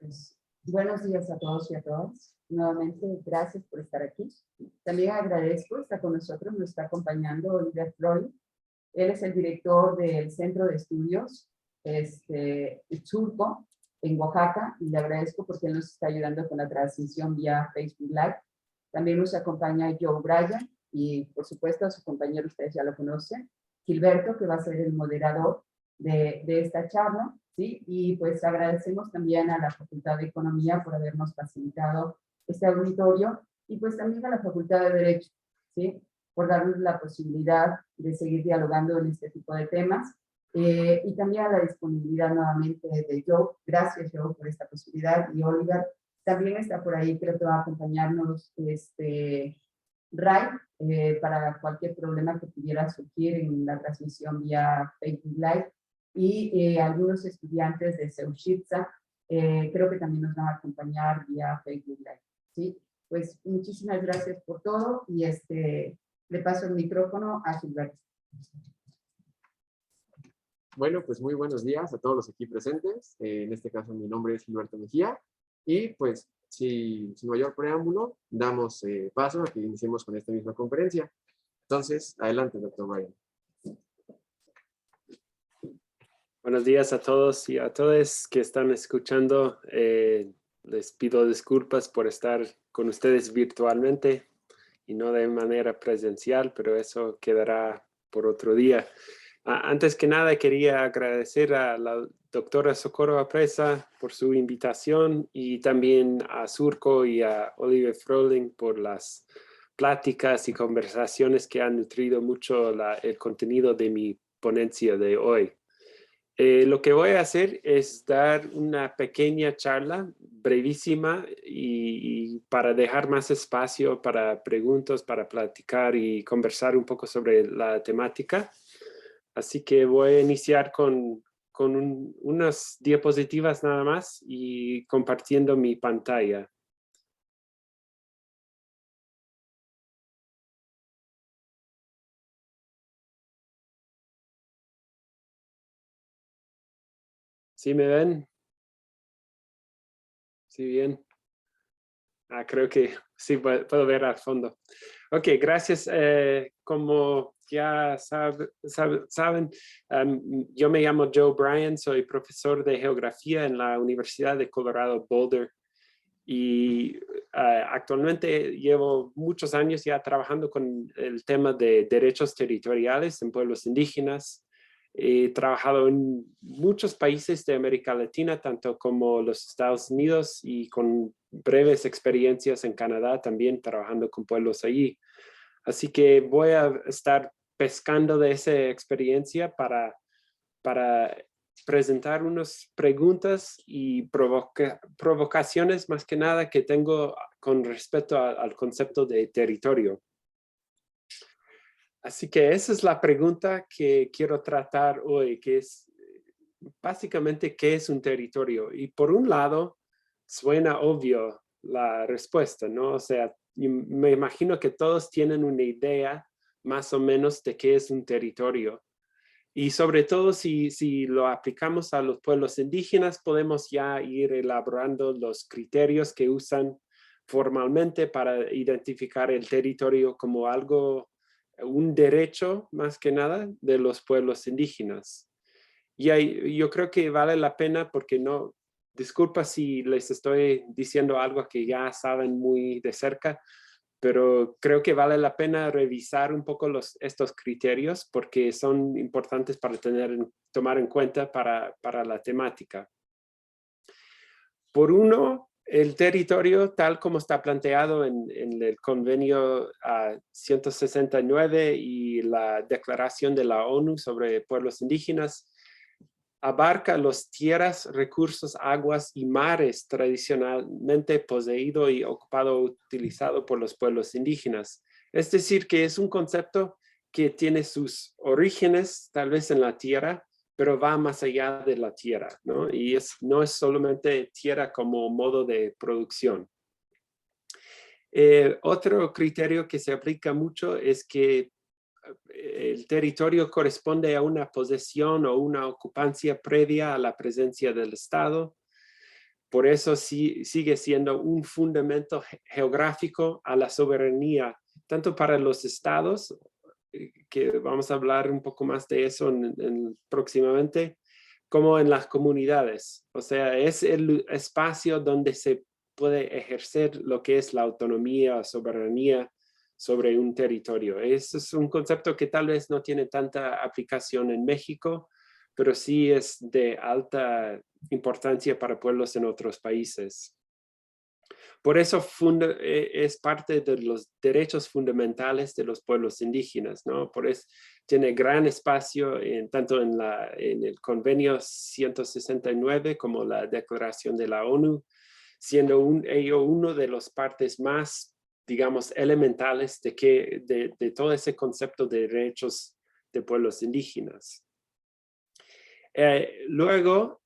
Pues, buenos días a todos y a todas. Nuevamente, gracias por estar aquí. También agradezco, está con nosotros, nos está acompañando Oliver Freud. Él es el director del Centro de Estudios Surco, en Oaxaca, y le agradezco porque él nos está ayudando con la transmisión vía Facebook Live. También nos acompaña Joe Bryan, y por supuesto a su compañero, ustedes ya lo conocen, Gilberto, que va a ser el moderador de esta charla. ¿Sí? Y pues agradecemos también a la Facultad de Economía por habernos facilitado este auditorio y pues también a la Facultad de Derecho, ¿sí? Por darnos la posibilidad de seguir dialogando en este tipo de temas y también a la disponibilidad nuevamente de Joe. Gracias, Joe, por esta posibilidad. Y Oliver también está por ahí, creo que va a acompañarnos Ray para cualquier problema que pudiera surgir en la transmisión vía Facebook Live. Y algunos estudiantes de Seuxitza creo que también nos van a acompañar vía Facebook Live, ¿sí? Pues muchísimas gracias por todo y le paso el micrófono a Gilberto. Bueno, pues muy buenos días a todos los aquí presentes. En este caso mi nombre es Gilberto Mejía y pues sin mayor preámbulo damos paso a que iniciemos con esta misma conferencia. Entonces, adelante, doctor Bryan. Buenos días a todos y a todas que están escuchando. Les pido disculpas por estar con ustedes virtualmente y no de manera presencial, pero eso quedará por otro día. Antes que nada, quería agradecer a la doctora Socorro Apresa por su invitación y también a Surco y a Oliver Freud por las pláticas y conversaciones que han nutrido mucho el contenido de mi ponencia de hoy. Lo que voy a hacer es dar una pequeña charla brevísima y para dejar más espacio para preguntas, para platicar y conversar un poco sobre la temática. Así que voy a iniciar con unas diapositivas nada más y compartiendo mi pantalla. ¿Sí me ven? ¿Sí bien? Creo que sí puedo ver al fondo. Ok, gracias. Como ya saben, yo me llamo Joe Bryan, soy profesor de geografía en la Universidad de Colorado Boulder y actualmente llevo muchos años ya trabajando con el tema de derechos territoriales en pueblos indígenas. He trabajado en muchos países de América Latina, tanto como los Estados Unidos, y con breves experiencias en Canadá también trabajando con pueblos allí. Así que voy a estar pescando de esa experiencia para presentar unas preguntas y provocaciones más que nada que tengo con respecto al concepto de territorio. Así que esa es la pregunta que quiero tratar hoy, que es básicamente ¿qué es un territorio? Y por un lado, suena obvio la respuesta, ¿no? O sea, me imagino que todos tienen una idea más o menos de qué es un territorio. Y sobre todo si lo aplicamos a los pueblos indígenas, podemos ya ir elaborando los criterios que usan formalmente para identificar el territorio como un derecho más que nada de los pueblos indígenas. Y yo creo que vale la pena porque disculpa si les estoy diciendo algo que ya saben muy de cerca, pero creo que vale la pena revisar un poco estos criterios porque son importantes para tomar en cuenta para la temática. Por uno, el territorio, tal como está planteado en el Convenio 169 y la Declaración de la ONU sobre Pueblos Indígenas, abarca las tierras, recursos, aguas y mares tradicionalmente poseído y ocupado o utilizado por los pueblos indígenas. Es decir, que es un concepto que tiene sus orígenes tal vez en la tierra, pero va más allá de la tierra, ¿no? Y no es solamente tierra como modo de producción. Otro criterio que se aplica mucho es que el territorio corresponde a una posesión o una ocupancia previa a la presencia del Estado. Por eso sigue siendo un fundamento geográfico a la soberanía, tanto para los estados, que vamos a hablar un poco más de eso próximamente, como en las comunidades. O sea, es el espacio donde se puede ejercer lo que es la autonomía o soberanía sobre un territorio. Ese es un concepto que tal vez no tiene tanta aplicación en México, pero sí es de alta importancia para pueblos en otros países. Por eso es parte de los derechos fundamentales de los pueblos indígenas, ¿no? Por eso tiene gran espacio tanto en el Convenio 169 como la Declaración de la ONU, siendo ello uno de las partes más, digamos, elementales de todo ese concepto de derechos de pueblos indígenas. Luego,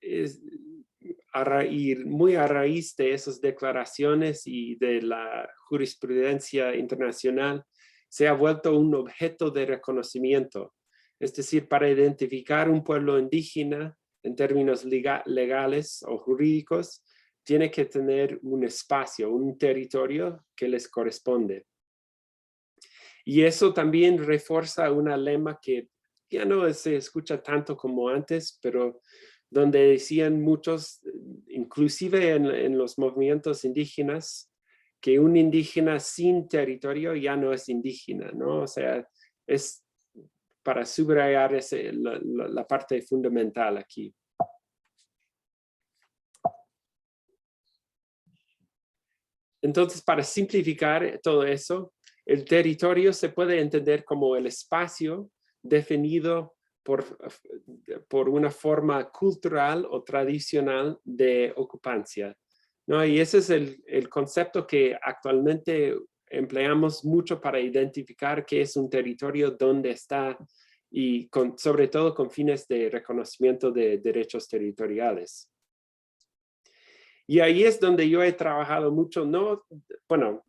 muy a raíz de esas declaraciones y de la jurisprudencia internacional, se ha vuelto un objeto de reconocimiento. Es decir, para identificar un pueblo indígena en términos legales o jurídicos, tiene que tener un espacio, un territorio que les corresponde. Y eso también refuerza una lema que ya no se escucha tanto como antes, pero donde decían muchos, inclusive en los movimientos indígenas, que un indígena sin territorio ya no es indígena, ¿no? O sea, es para subrayar la parte fundamental aquí. Entonces, para simplificar todo eso, el territorio se puede entender como el espacio definido por una forma cultural o tradicional de ocupancia, ¿no? Y ese es el concepto que actualmente empleamos mucho para identificar qué es un territorio, dónde está, y sobre todo con fines de reconocimiento de derechos territoriales. Y ahí es donde yo he trabajado mucho,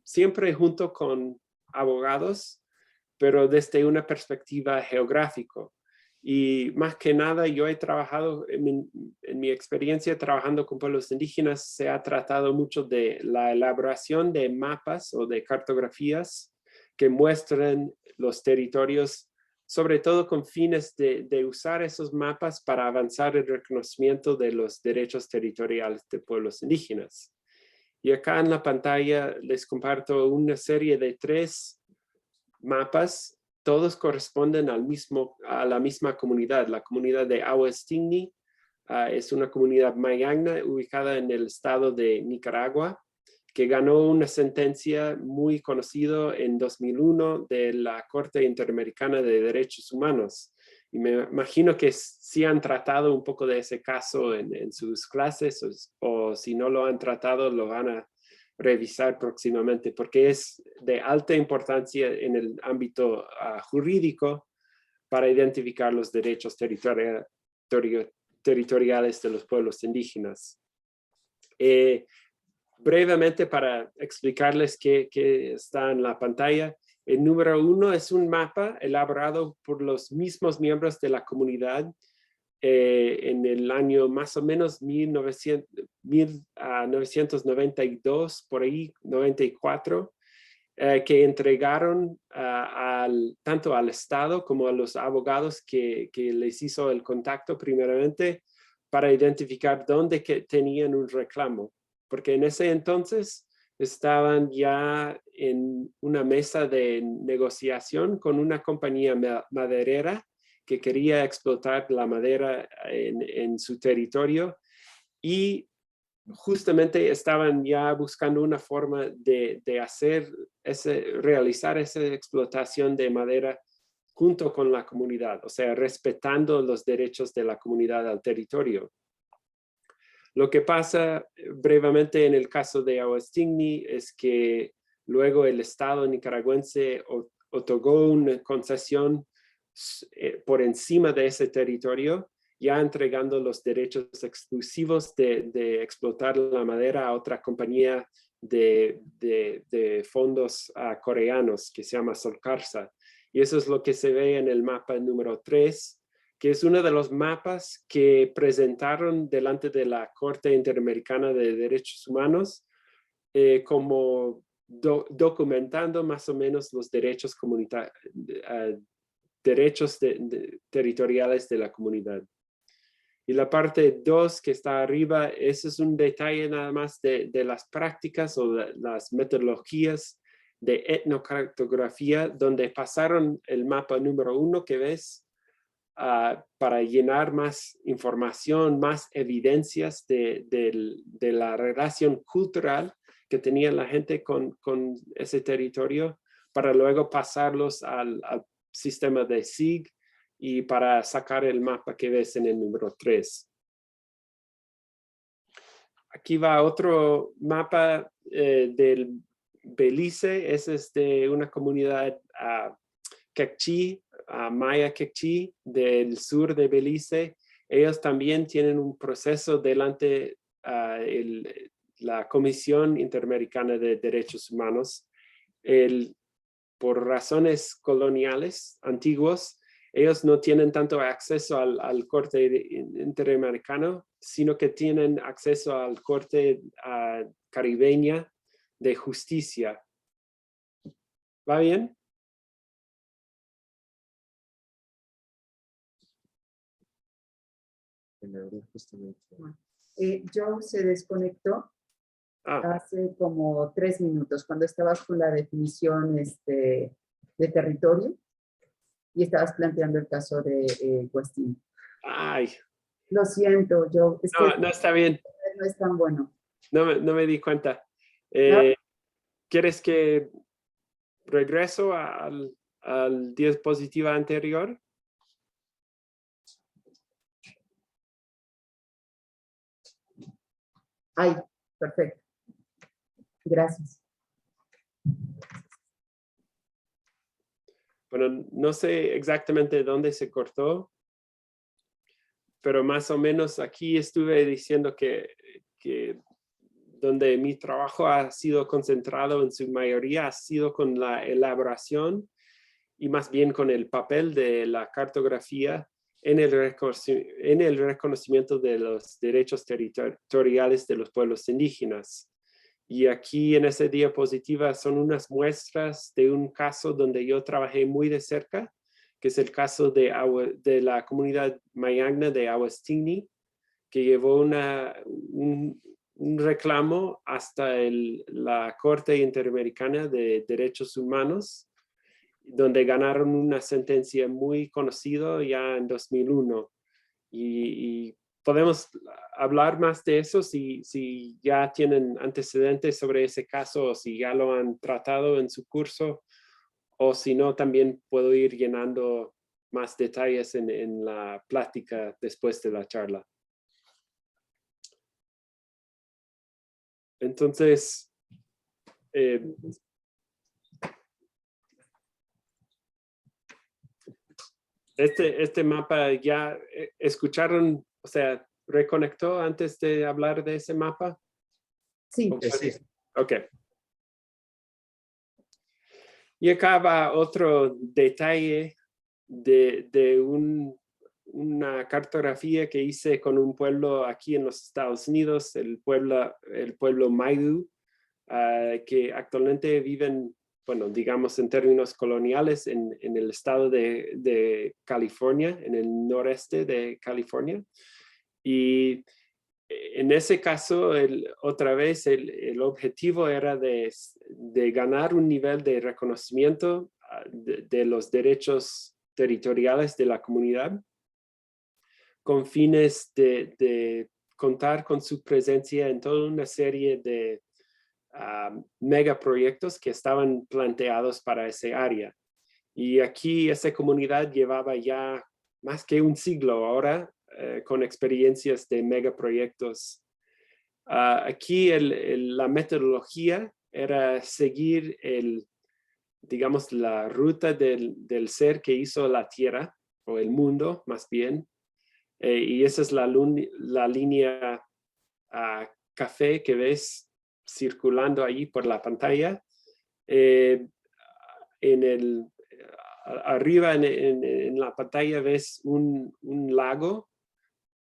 siempre junto con abogados, pero desde una perspectiva geográfica. Y más que nada, yo he trabajado, en mi experiencia trabajando con pueblos indígenas, se ha tratado mucho de la elaboración de mapas o de cartografías que muestren los territorios, sobre todo con fines de usar esos mapas para avanzar el reconocimiento de los derechos territoriales de pueblos indígenas. Y acá en la pantalla les comparto una serie de 3 mapas. Todos corresponden a la misma comunidad. La comunidad de Awestingni es una comunidad mayagna ubicada en el estado de Nicaragua, que ganó una sentencia muy conocida en 2001 de la Corte Interamericana de Derechos Humanos. Y me imagino que sí han tratado un poco de ese caso en sus clases, o si no lo han tratado, lo van a revisar próximamente, porque es de alta importancia en el ámbito jurídico para identificar los derechos territoriales de los pueblos indígenas. Brevemente, para explicarles qué está en la pantalla, el número 1 es un mapa elaborado por los mismos miembros de la comunidad en el año más o menos 1992, por ahí, 94, que entregaron tanto al Estado como a los abogados que les hizo el contacto primeramente para identificar dónde tenían un reclamo. Porque en ese entonces estaban ya en una mesa de negociación con una compañía maderera que quería explotar la madera en su territorio, y justamente estaban ya buscando una forma de realizar esa explotación de madera junto con la comunidad, o sea, respetando los derechos de la comunidad al territorio. Lo que pasa brevemente en el caso de Awestingni es que luego el Estado nicaragüense otorgó una concesión por encima de ese territorio, ya entregando los derechos exclusivos de explotar la madera a otra compañía de fondos coreanos que se llama Solcarsa. Y eso es lo que se ve en el mapa número 3, que es uno de los mapas que presentaron delante de la Corte Interamericana de Derechos Humanos como documentando más o menos los derechos territoriales de la comunidad. Y la parte 2 que está arriba, ese es un detalle nada más de las prácticas o las metodologías de etnocartografía, donde pasaron el mapa número 1 que ves para llenar más información, más evidencias de la relación cultural que tenía la gente con ese territorio, para luego pasarlos al sistema de SIG y para sacar el mapa que ves en el número 3. Aquí va otro mapa del Belice. Ese es de una comunidad Quechí, Maya Quechí, del sur de Belice. Ellos también tienen un proceso delante la Comisión Interamericana de Derechos Humanos. Por razones coloniales antiguos, ellos no tienen tanto acceso al Corte Interamericano, sino que tienen acceso al Corte Caribeña de Justicia. ¿Va bien? Justamente. Joe se desconectó hace como 3 minutos, cuando estabas con la definición de territorio y estabas planteando el caso de Westin. Ay. Lo siento, Joe. Es que No, está bien. no es tan bueno. No me di cuenta. ¿No? ¿Quieres que regreso al diapositiva anterior? Ay, perfecto. Gracias. Bueno, no sé exactamente dónde se cortó, pero más o menos aquí estuve diciendo que donde mi trabajo ha sido concentrado en su mayoría ha sido con la elaboración y más bien con el papel de la cartografía en el reconocimiento de los derechos territoriales de los pueblos indígenas. Y aquí en esa diapositiva son unas muestras de un caso donde yo trabajé muy de cerca, que es el caso de la comunidad Mayangna de Awastini, que llevó un reclamo hasta la Corte Interamericana de Derechos Humanos, donde ganaron una sentencia muy conocida ya en 2001. Y podemos hablar más de eso si ya tienen antecedentes sobre ese caso o si ya lo han tratado en su curso, o si no, también puedo ir llenando más detalles en la plática después de la charla. Entonces, este mapa ya escucharon, o sea, ¿reconectó antes de hablar de ese mapa? Sí. Sí. Ok. Y acá va otro detalle de una cartografía que hice con un pueblo aquí en los Estados Unidos, el pueblo Maidu, que actualmente viven, bueno, digamos en términos coloniales, en el estado de California, en el noreste de California. Y en ese caso, otra vez, el objetivo era de ganar un nivel de reconocimiento de los derechos territoriales de la comunidad, con fines de contar con su presencia en toda una serie de megaproyectos que estaban planteados para ese área. Y aquí esa comunidad llevaba ya más que un siglo ahora con experiencias de megaproyectos. Aquí la metodología era seguir digamos, la ruta del ser que hizo la Tierra, o el mundo más bien. Y esa es la línea café que ves circulando ahí por la pantalla. arriba en la pantalla ves un lago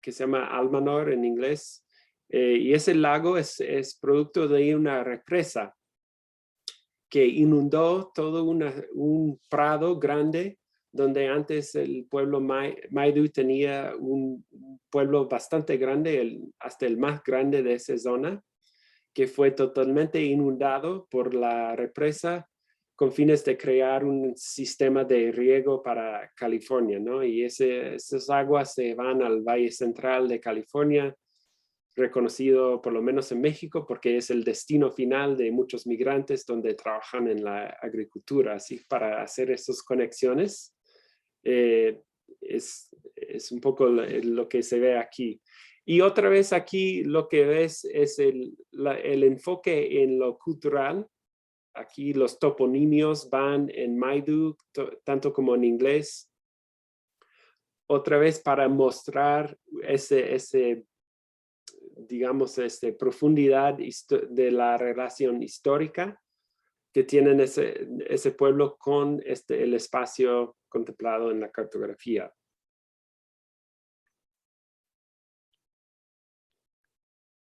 que se llama Almanor en inglés. Y ese lago es producto de una represa que inundó todo un prado grande donde antes el pueblo Maidu tenía un pueblo bastante grande, hasta el más grande de esa zona, que fue totalmente inundado por la represa con fines de crear un sistema de riego para California, ¿no? Y esas aguas se van al Valle Central de California, reconocido por lo menos en México porque es el destino final de muchos migrantes donde trabajan en la agricultura. Así para hacer esas conexiones es un poco lo que se ve aquí. Y otra vez aquí lo que ves es el enfoque en lo cultural. Aquí los toponimios van en Maidu, tanto como en inglés. Otra vez para mostrar digamos, profundidad de la relación histórica que tienen ese pueblo con el espacio contemplado en la cartografía.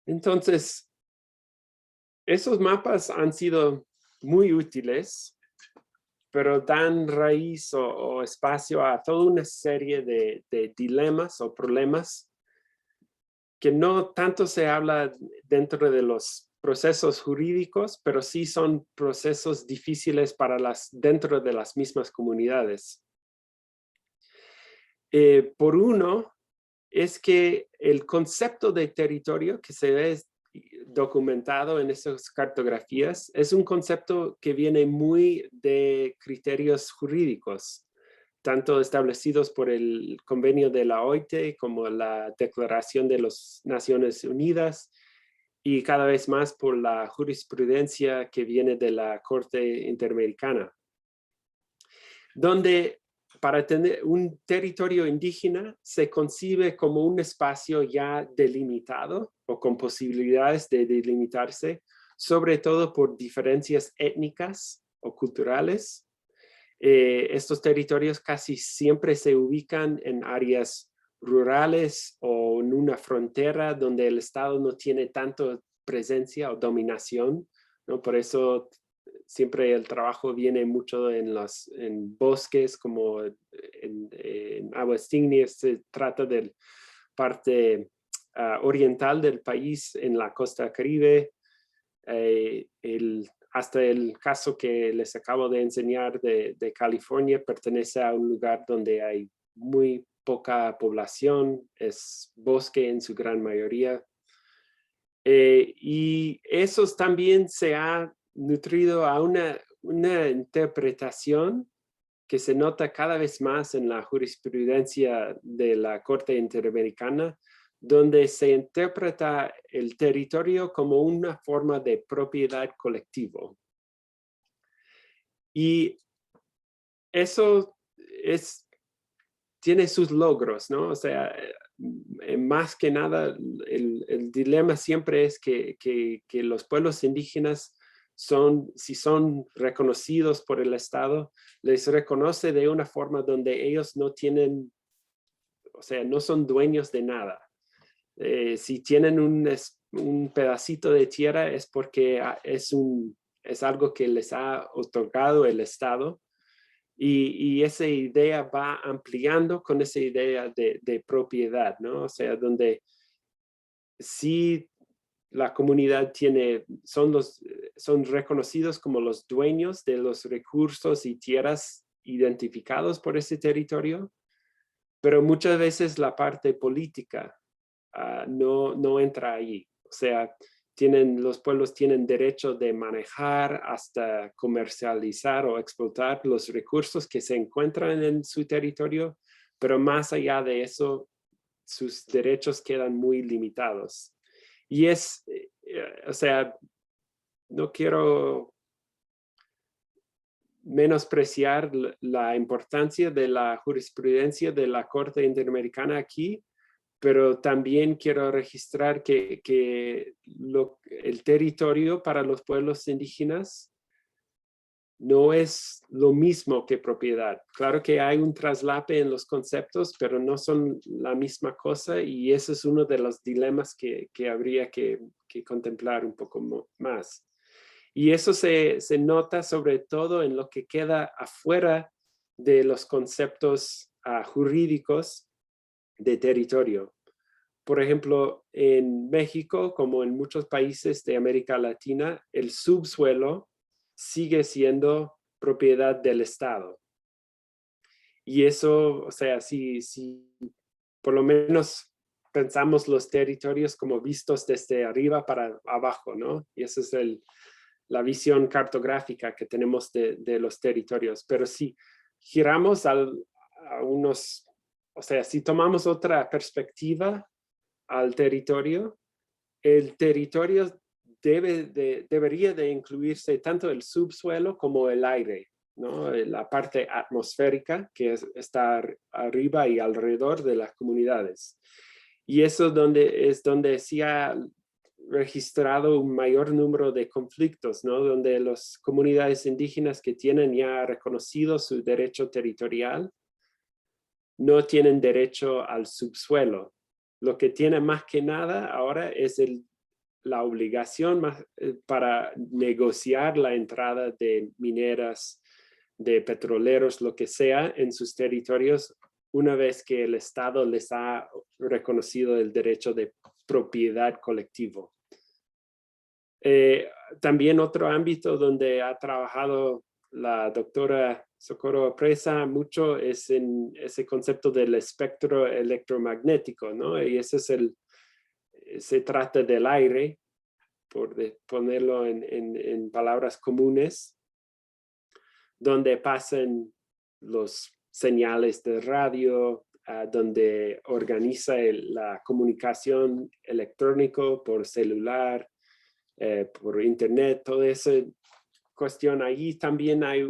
Entonces, esos mapas han sido muy útiles, pero dan raíz o espacio a toda una serie de dilemas o problemas que no tanto se habla dentro de los procesos jurídicos, pero sí son procesos difíciles dentro de las mismas comunidades. Por uno, es que el concepto de territorio que se ve documentado en esas cartografías es un concepto que viene muy de criterios jurídicos, tanto establecidos por el convenio de la OIT como la Declaración de las Naciones Unidas y cada vez más por la jurisprudencia que viene de la Corte Interamericana, donde para tener un territorio indígena se concibe como un espacio ya delimitado o con posibilidades de delimitarse, sobre todo por diferencias étnicas o culturales. Estos territorios casi siempre se ubican en áreas rurales o en una frontera donde el Estado no tiene tanto presencia o dominación, ¿no? Por eso siempre el trabajo viene mucho en bosques, como en aguas ígneas. Se trata de parte oriental del país, en la costa Caribe. Hasta el caso que les acabo de enseñar de California pertenece a un lugar donde hay muy poca población, es bosque en su gran mayoría. Y eso también se ha nutrido a una interpretación que se nota cada vez más en la jurisprudencia de la Corte Interamericana, donde se interpreta el territorio como una forma de propiedad colectivo. Y eso tiene sus logros, ¿no? O sea, más que nada, el dilema siempre es que los pueblos indígenas si son reconocidos por el Estado, les reconoce de una forma donde ellos no tienen, o sea, no son dueños de nada. Si tienen un pedacito de tierra es porque es algo que les ha otorgado el Estado. Y esa idea va ampliando con esa idea de propiedad, ¿no? O sea, donde sí la comunidad son reconocidos como los dueños de los recursos y tierras identificados por ese territorio, pero muchas veces la parte política no entra ahí. O sea, los pueblos tienen derecho de manejar hasta comercializar o explotar los recursos que se encuentran en su territorio, pero más allá de eso, sus derechos quedan muy limitados. Y o sea, no quiero menospreciar la importancia de la jurisprudencia de la Corte Interamericana aquí, pero también quiero registrar que el territorio para los pueblos indígenas no es lo mismo que propiedad. Claro que hay un traslape en los conceptos, pero no son la misma cosa, y eso es uno de los dilemas que habría que contemplar un poco más. Y eso se nota sobre todo en lo que queda afuera de los conceptos jurídicos de territorio. Por ejemplo, en México, como en muchos países de América Latina, el subsuelo sigue siendo propiedad del Estado. Y eso, o sea, si por lo menos pensamos los territorios como vistos desde arriba para abajo, ¿no? Y esa es la visión cartográfica que tenemos de los territorios. Pero si giramos a unos, o sea, si tomamos otra perspectiva al territorio, el territorio debería de incluirse tanto el subsuelo como el aire, ¿no? La parte atmosférica que está arriba y alrededor de las comunidades. Y eso es donde se ha registrado un mayor número de conflictos, ¿no? Donde las comunidades indígenas que tienen ya reconocido su derecho territorial no tienen derecho al subsuelo. Lo que tiene más que nada ahora es la obligación para negociar la entrada de mineras, de petroleros, lo que sea, en sus territorios, una vez que el Estado les ha reconocido el derecho de propiedad colectivo. También otro ámbito donde ha trabajado la doctora Socorro Presa mucho es en ese concepto del espectro electromagnético, ¿no? Y ese se trata del aire, por ponerlo en palabras comunes, donde pasan los señales de radio, donde organiza la comunicación electrónica por celular, por internet, toda esa cuestión. Allí también hay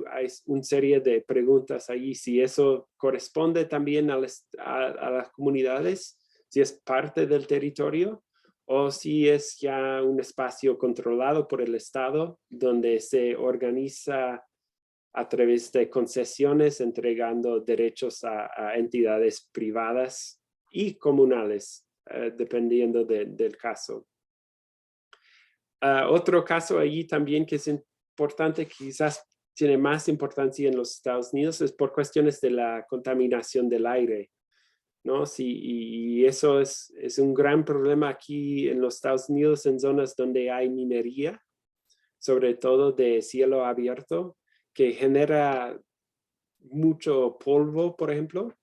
una serie de preguntas allí, si eso corresponde también a las comunidades, si es parte del territorio, o si es ya un espacio controlado por el Estado, donde se organiza a través de concesiones, entregando derechos a entidades privadas y comunales, dependiendo del caso. Otro caso allí también que es importante, quizás tiene más importancia en los Estados Unidos, es por cuestiones de la contaminación del aire, ¿no? Y eso es un gran problema aquí en los Estados Unidos, en zonas donde hay minería, sobre todo de cielo abierto, que genera mucho polvo, por ejemplo,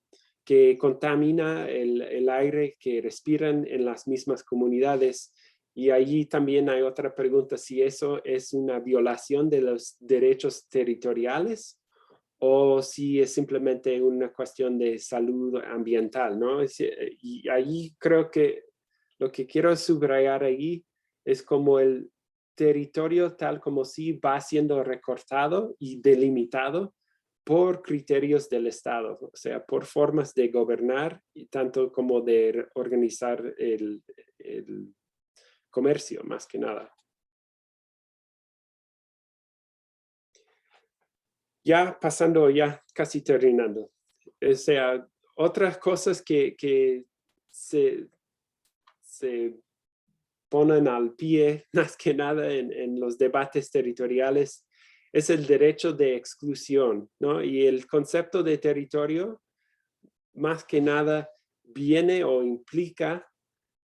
que contamina el aire que respiran en las mismas comunidades. Y allí también hay otra pregunta, si eso es una violación de los derechos territoriales o si es simplemente una cuestión de salud ambiental, ¿no? Y allí creo que lo que quiero subrayar allí es como el territorio tal como sí va siendo recortado y delimitado por criterios del Estado, o sea, por formas de gobernar y tanto como de organizar el comercio, más que nada. Ya pasando, ya casi terminando. O sea, otras cosas que se ponen al pie, más que nada en los debates territoriales, es el derecho de exclusión, ¿no? Y el concepto de territorio, más que nada, viene o implica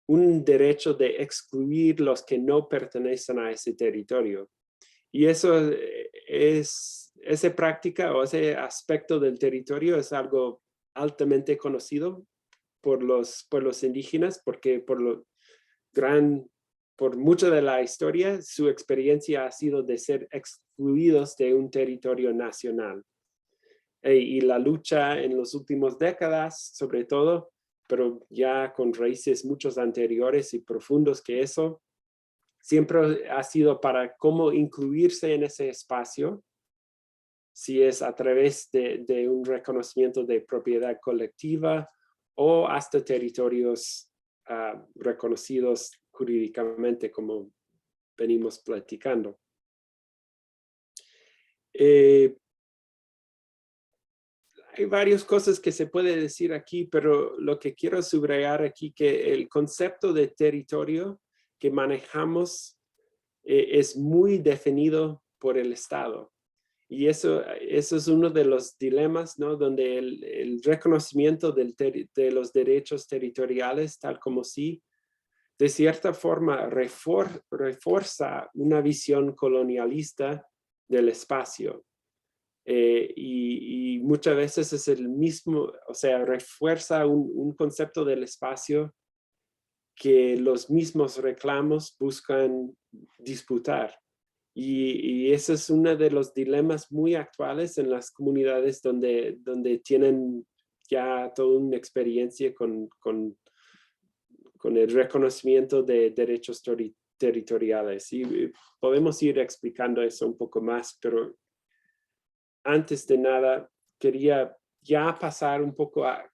un derecho de excluir los que no pertenecen a ese territorio. Y eso esa práctica o ese aspecto del territorio es algo altamente conocido por los pueblos indígenas, porque por mucha de la historia, su experiencia ha sido de ser excluidos de un territorio nacional. Y la lucha en las últimas décadas, sobre todo, pero ya con raíces muchos anteriores y profundos que eso, siempre ha sido para cómo incluirse en ese espacio, si es a través de un reconocimiento de propiedad colectiva o hasta territorios reconocidos jurídicamente, como venimos platicando. Hay varias cosas que se puede decir aquí, pero lo que quiero subrayar aquí que el concepto de territorio que manejamos es muy definido por el Estado. Y eso es uno de los dilemas, ¿no? Donde el reconocimiento de los derechos territoriales, tal como sí, de cierta forma refuerza una visión colonialista del espacio. Y muchas veces es el mismo, o sea, refuerza un concepto del espacio que los mismos reclamos buscan disputar. Y ese es uno de los dilemas muy actuales en las comunidades donde tienen ya toda una experiencia con el reconocimiento de derechos territoriales. Y podemos ir explicando eso un poco más, pero antes de nada, quería ya pasar un poco a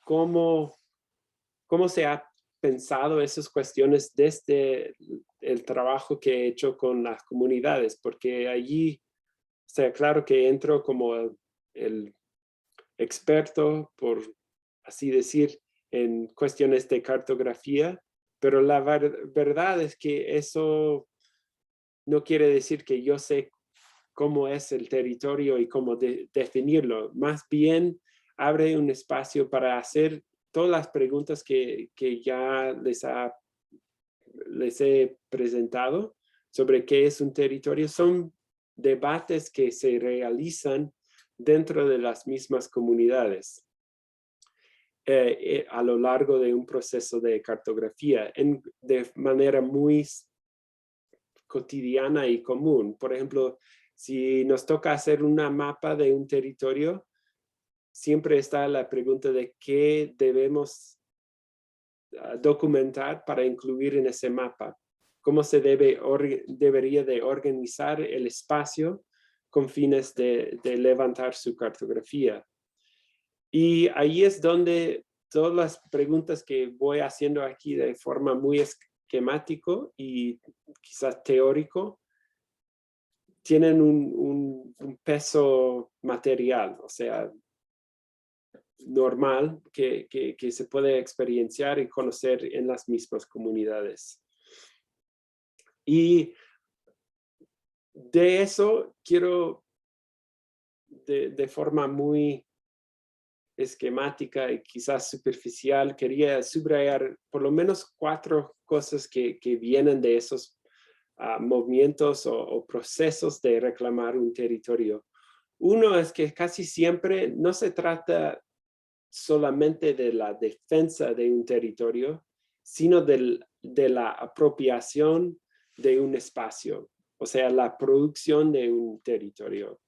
cómo se ha pensado esas cuestiones desde el trabajo que he hecho con las comunidades, porque allí, o sea, claro que entro como el experto, por así decir, en cuestiones de cartografía, pero la verdad es que eso no quiere decir que yo sé cómo es el territorio y cómo definirlo. Más bien, abre un espacio para hacer todas las preguntas que ya les he presentado sobre qué es un territorio. Son debates que se realizan dentro de las mismas comunidades a lo largo de un proceso de cartografía de manera muy cotidiana y común. Por ejemplo, si nos toca hacer una mapa de un territorio, siempre está la pregunta de qué debemos documentar para incluir en ese mapa. Cómo se debería de organizar el espacio con fines de levantar su cartografía. Y ahí es donde todas las preguntas que voy haciendo aquí de forma muy esquemático y quizás teórico, tienen un peso material, o sea, normal que se puede experienciar y conocer en las mismas comunidades. Y de eso quiero, de forma muy esquemática y quizás superficial, quería subrayar por lo menos 4 cosas que vienen de esos movimientos o procesos de reclamar un territorio. Uno es que casi siempre no se trata solamente de la defensa de un territorio, sino de la apropiación de un espacio, o sea, la producción de un territorio.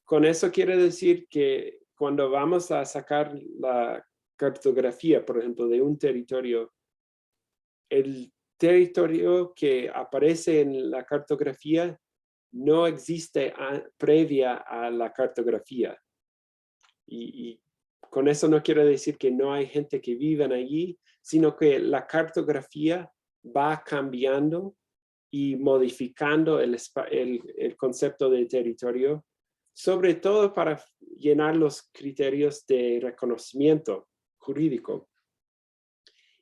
Con eso quiere decir que cuando vamos a sacar la cartografía, por ejemplo, de un territorio, el territorio que aparece en la cartografía no existe previa a la cartografía. Y con eso no quiero decir que no hay gente que vive allí, sino que la cartografía va cambiando y modificando el concepto de territorio, sobre todo para llenar los criterios de reconocimiento jurídico.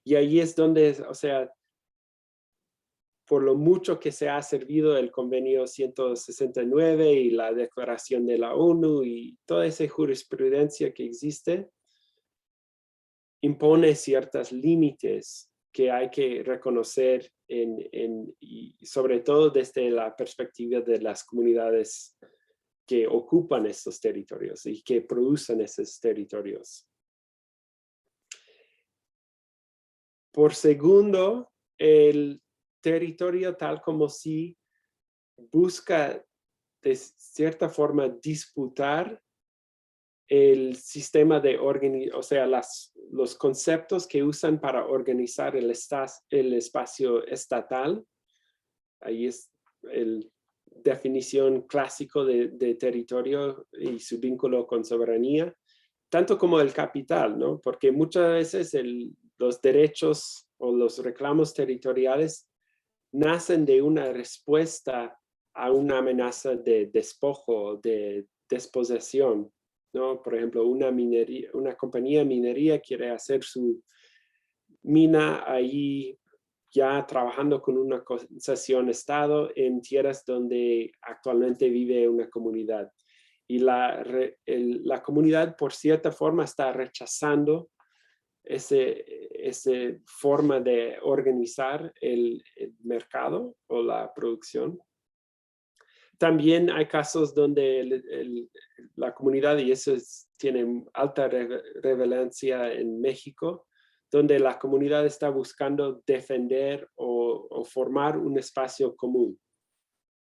Y ahí es donde, o sea, por lo mucho que se ha servido el convenio 169 y la declaración de la ONU y toda esa jurisprudencia que existe, impone ciertos límites que hay que reconocer y sobre todo desde la perspectiva de las comunidades que ocupan estos territorios y que producen esos territorios. Por segundo, el territorio tal como sí busca de cierta forma disputar el sistema de organización, o sea, los conceptos que usan para organizar el espacio estatal. Ahí es la definición clásico de territorio y su vínculo con soberanía, tanto como el capital, ¿no? Porque muchas veces los derechos o los reclamos territoriales nacen de una respuesta a una amenaza de despojo, de desposesión, ¿no? Por ejemplo, una compañía minería quiere hacer su mina ahí ya trabajando con una concesión Estado en tierras donde actualmente vive una comunidad. Y la comunidad, por cierta forma, está rechazando esa forma de organizar el mercado o la producción. También hay casos donde la comunidad, y eso tiene alta relevancia en México, donde la comunidad está buscando defender o formar un espacio común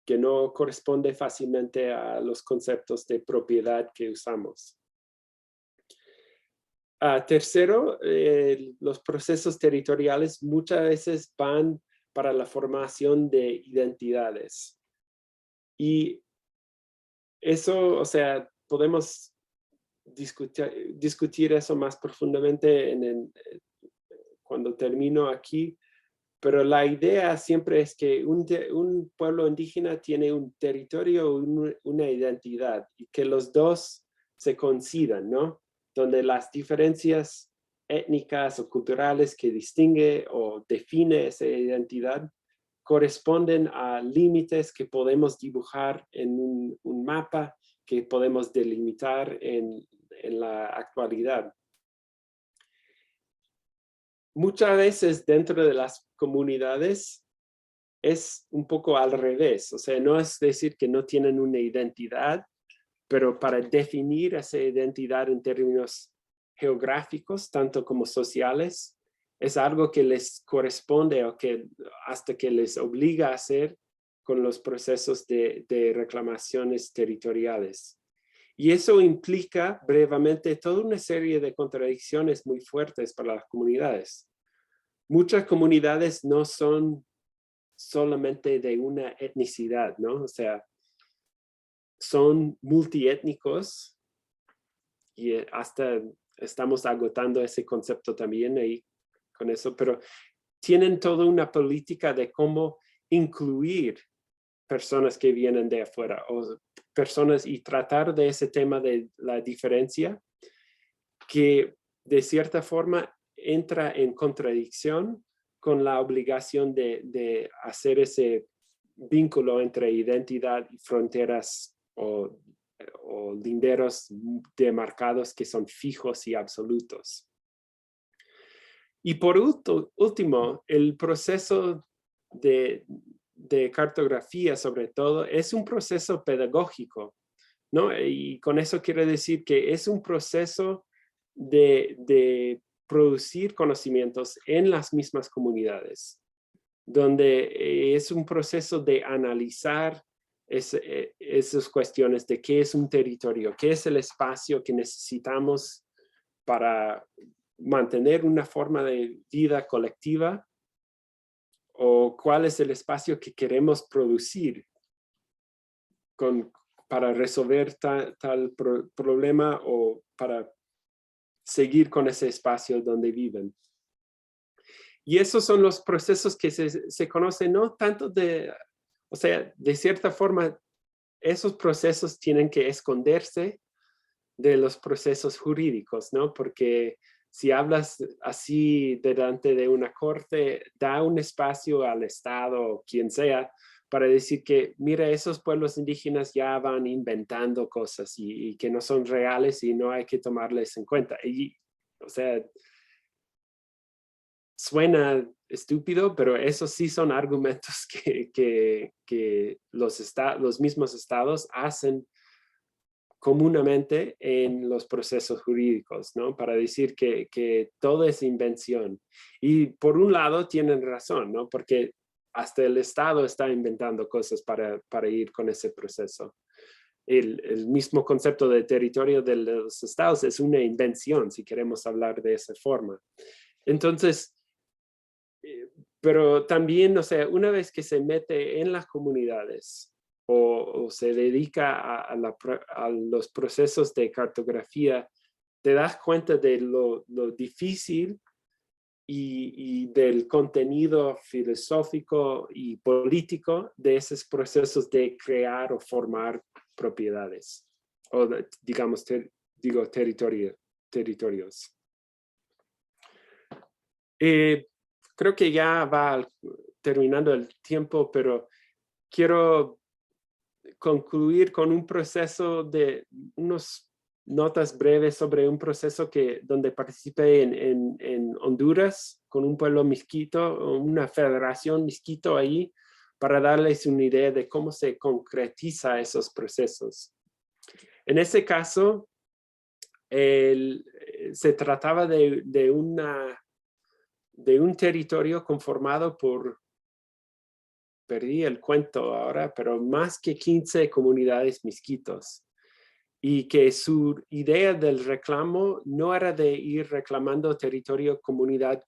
que no corresponde fácilmente a los conceptos de propiedad que usamos. Tercero, los procesos territoriales muchas veces van para la formación de identidades. Y eso, o sea, podemos discutir eso más profundamente cuando termino aquí, pero la idea siempre es que un pueblo indígena tiene un territorio, una identidad, y que los dos se coincidan, ¿no? Donde las diferencias étnicas o culturales que distingue o define esa identidad corresponden a límites que podemos dibujar en un mapa, que podemos delimitar en la actualidad. Muchas veces dentro de las comunidades es un poco al revés, o sea, no es decir que no tienen una identidad, pero para definir esa identidad en términos geográficos, tanto como sociales, es algo que les corresponde o que hasta que les obliga a hacer con los procesos de reclamaciones territoriales. Y eso implica brevemente toda una serie de contradicciones muy fuertes para las comunidades. Muchas comunidades no son solamente de una etnicidad, ¿no? O sea, son multiétnicos y hasta estamos agotando ese concepto también ahí con eso, pero tienen toda una política de cómo incluir personas que vienen de afuera o personas y tratar de ese tema de la diferencia que de cierta forma entra en contradicción con la obligación de hacer ese vínculo entre identidad y fronteras o linderos demarcados que son fijos y absolutos. Y por último, el proceso de cartografía, sobre todo, es un proceso pedagógico, ¿no? Y con eso quiero decir que es un proceso de producir conocimientos en las mismas comunidades, donde es un proceso de analizar esas cuestiones de qué es un territorio, qué es el espacio que necesitamos para mantener una forma de vida colectiva, o cuál es el espacio que queremos producir para resolver tal problema o para seguir con ese espacio donde viven. Y esos son los procesos que se conocen, no tanto o sea, de cierta forma, esos procesos tienen que esconderse de los procesos jurídicos, ¿no? Porque si hablas así delante de una corte, da un espacio al Estado o quien sea para decir que, mira, esos pueblos indígenas ya van inventando cosas y que no son reales y no hay que tomarles en cuenta. Y, o sea, suena estúpido, pero esos sí son argumentos que los mismos estados hacen comúnmente en los procesos jurídicos, ¿no? Para decir que todo es invención. Y por un lado tienen razón, ¿no? Porque hasta el Estado está inventando cosas para ir con ese proceso. El mismo concepto de territorio de los estados es una invención, si queremos hablar de esa forma. Entonces, pero también, o sea, una vez que se mete en las comunidades, o se dedica a los procesos de cartografía, te das cuenta de lo difícil y del contenido filosófico y político de esos procesos de crear o formar propiedades, o digamos, territorios. Creo que ya va terminando el tiempo, pero quiero concluir con un proceso de unos notas breves sobre un proceso donde participé en Honduras con un pueblo Miskito, una federación Miskito ahí, para darles una idea de cómo se concretiza esos procesos. En ese caso, se trataba de un territorio conformado por, perdí el cuento ahora, pero más que 15 comunidades Miskitos. Y que su idea del reclamo no era de ir reclamando territorio comunidad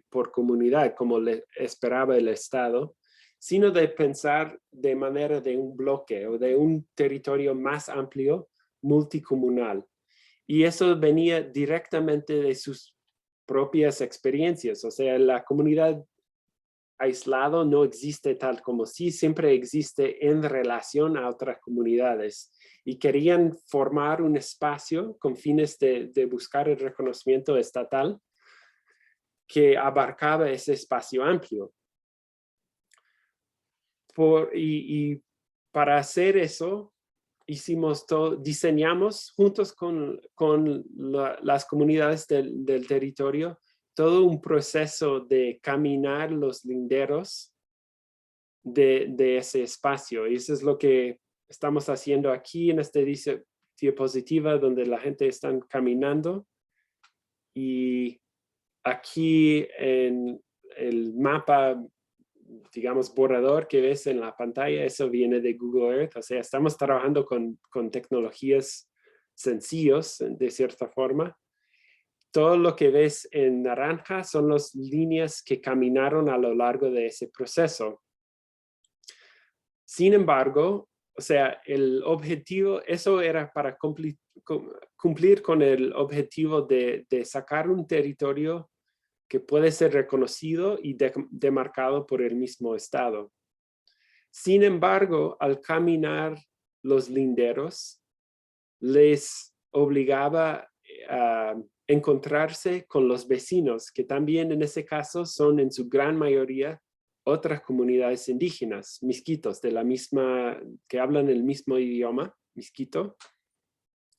por comunidad, como le esperaba el Estado, sino de pensar de manera de un bloque o de un territorio más amplio, multicomunal. Y eso venía directamente de sus propias experiencias. O sea, la comunidad aislada no existe tal como sí, siempre existe en relación a otras comunidades. Y querían formar un espacio con fines de buscar el reconocimiento estatal que abarcaba ese espacio amplio. Y para hacer eso, diseñamos juntos con las comunidades del territorio todo un proceso de caminar los linderos de ese espacio. Y eso es lo que estamos haciendo aquí en esta diapositiva donde la gente está caminando. Y aquí en el mapa, digamos, borrador que ves en la pantalla, eso viene de Google Earth. O sea, estamos trabajando con tecnologías sencillos, de cierta forma. Todo lo que ves en naranja son las líneas que caminaron a lo largo de ese proceso. Sin embargo, o sea, el objetivo, eso era para cumplir con el objetivo de sacar un territorio que puede ser reconocido y demarcado por el mismo Estado. Sin embargo, al caminar los linderos, les obligaba a encontrarse con los vecinos, que también en ese caso son en su gran mayoría otras comunidades indígenas, Miskitos, que hablan el mismo idioma, Miskito,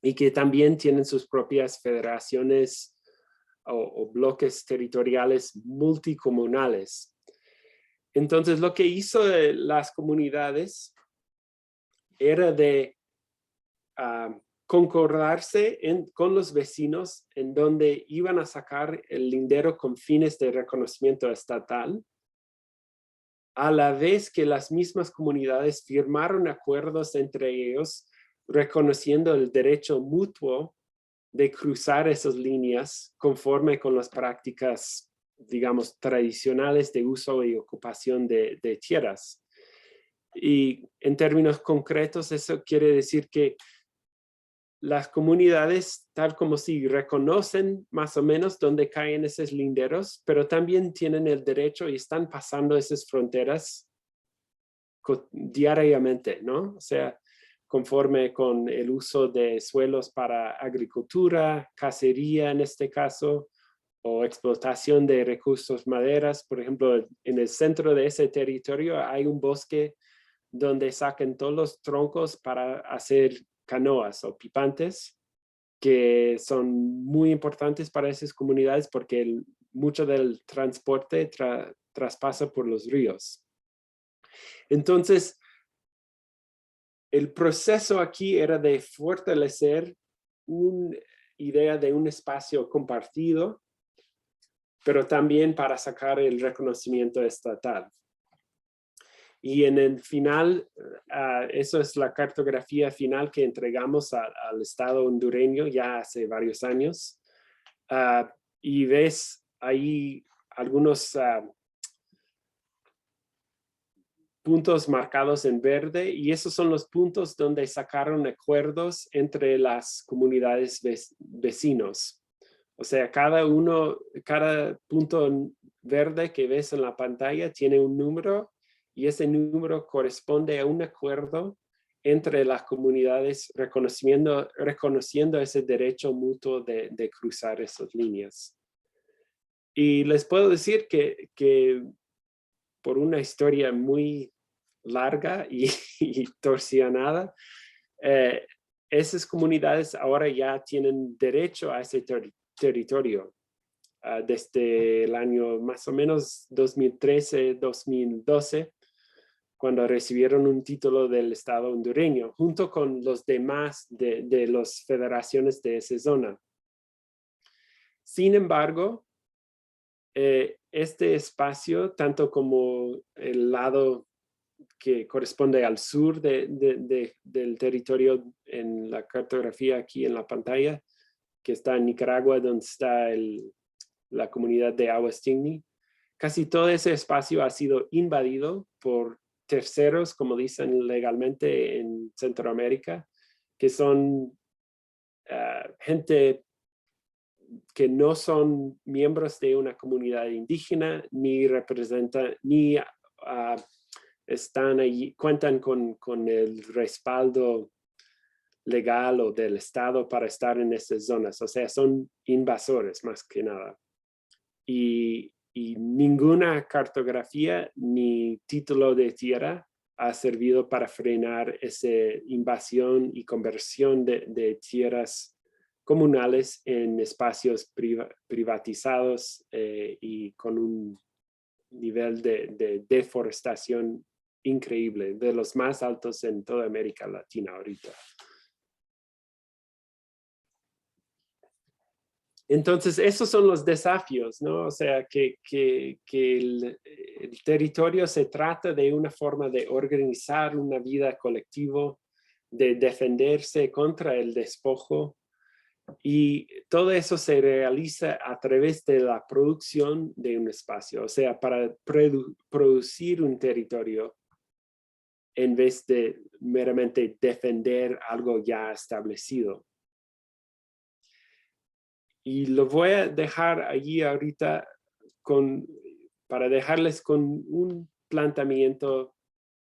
y que también tienen sus propias federaciones o bloques territoriales multicomunales. Entonces, lo que hizo las comunidades era de concordarse con los vecinos en donde iban a sacar el lindero con fines de reconocimiento estatal, a la vez que las mismas comunidades firmaron acuerdos entre ellos reconociendo el derecho mutuo de cruzar esas líneas conforme con las prácticas, digamos, tradicionales de uso y ocupación de tierras. Y en términos concretos, eso quiere decir que las comunidades, tal como si reconocen más o menos dónde caen esos linderos, pero también tienen el derecho y están pasando esas fronteras diariamente, ¿no? O sea, conforme con el uso de suelos para agricultura, cacería en este caso, o explotación de recursos maderas. Por ejemplo, en el centro de ese territorio hay un bosque donde sacan todos los troncos para hacer canoas o pipantes, que son muy importantes para esas comunidades porque mucho del transporte traspasa por los ríos. Entonces, el proceso aquí era de fortalecer una idea de un espacio compartido, pero también para sacar el reconocimiento estatal. Y en el final, eso es la cartografía final que entregamos al Estado hondureño ya hace varios años. Y ves ahí algunos puntos marcados en verde, y esos son los puntos donde sacaron acuerdos entre las comunidades vecinos. O sea, cada punto verde que ves en la pantalla tiene un número y ese número corresponde a un acuerdo entre las comunidades reconociendo ese derecho mutuo de cruzar esas líneas. Y les puedo decir que por una historia muy larga y torsionada, esas comunidades ahora ya tienen derecho a ese territorio. Desde el año más o menos 2013-2012, cuando recibieron un título del Estado hondureño, junto con los demás de las federaciones de esa zona. Sin embargo, este espacio, tanto como el lado que corresponde al sur del territorio en la cartografía aquí en la pantalla, que está en Nicaragua, donde está la comunidad de Awastigni, casi todo ese espacio ha sido invadido por terceros, como dicen legalmente en Centroamérica, que son gente que no son miembros de una comunidad indígena, ni representan, ni están allí, cuentan con el respaldo legal o del Estado para estar en esas zonas. O sea, son invasores más que nada. Y ninguna cartografía ni título de tierra ha servido para frenar esa invasión y conversión de tierras comunales en espacios privatizados y con un nivel de deforestación increíble, de los más altos en toda América Latina ahorita. Entonces, esos son los desafíos, ¿no? O sea, que el territorio se trata de una forma de organizar una vida colectiva, de defenderse contra el despojo, y todo eso se realiza a través de la producción de un espacio, o sea, para producir un territorio en vez de meramente defender algo ya establecido. Y lo voy a dejar allí ahorita para dejarles con un planteamiento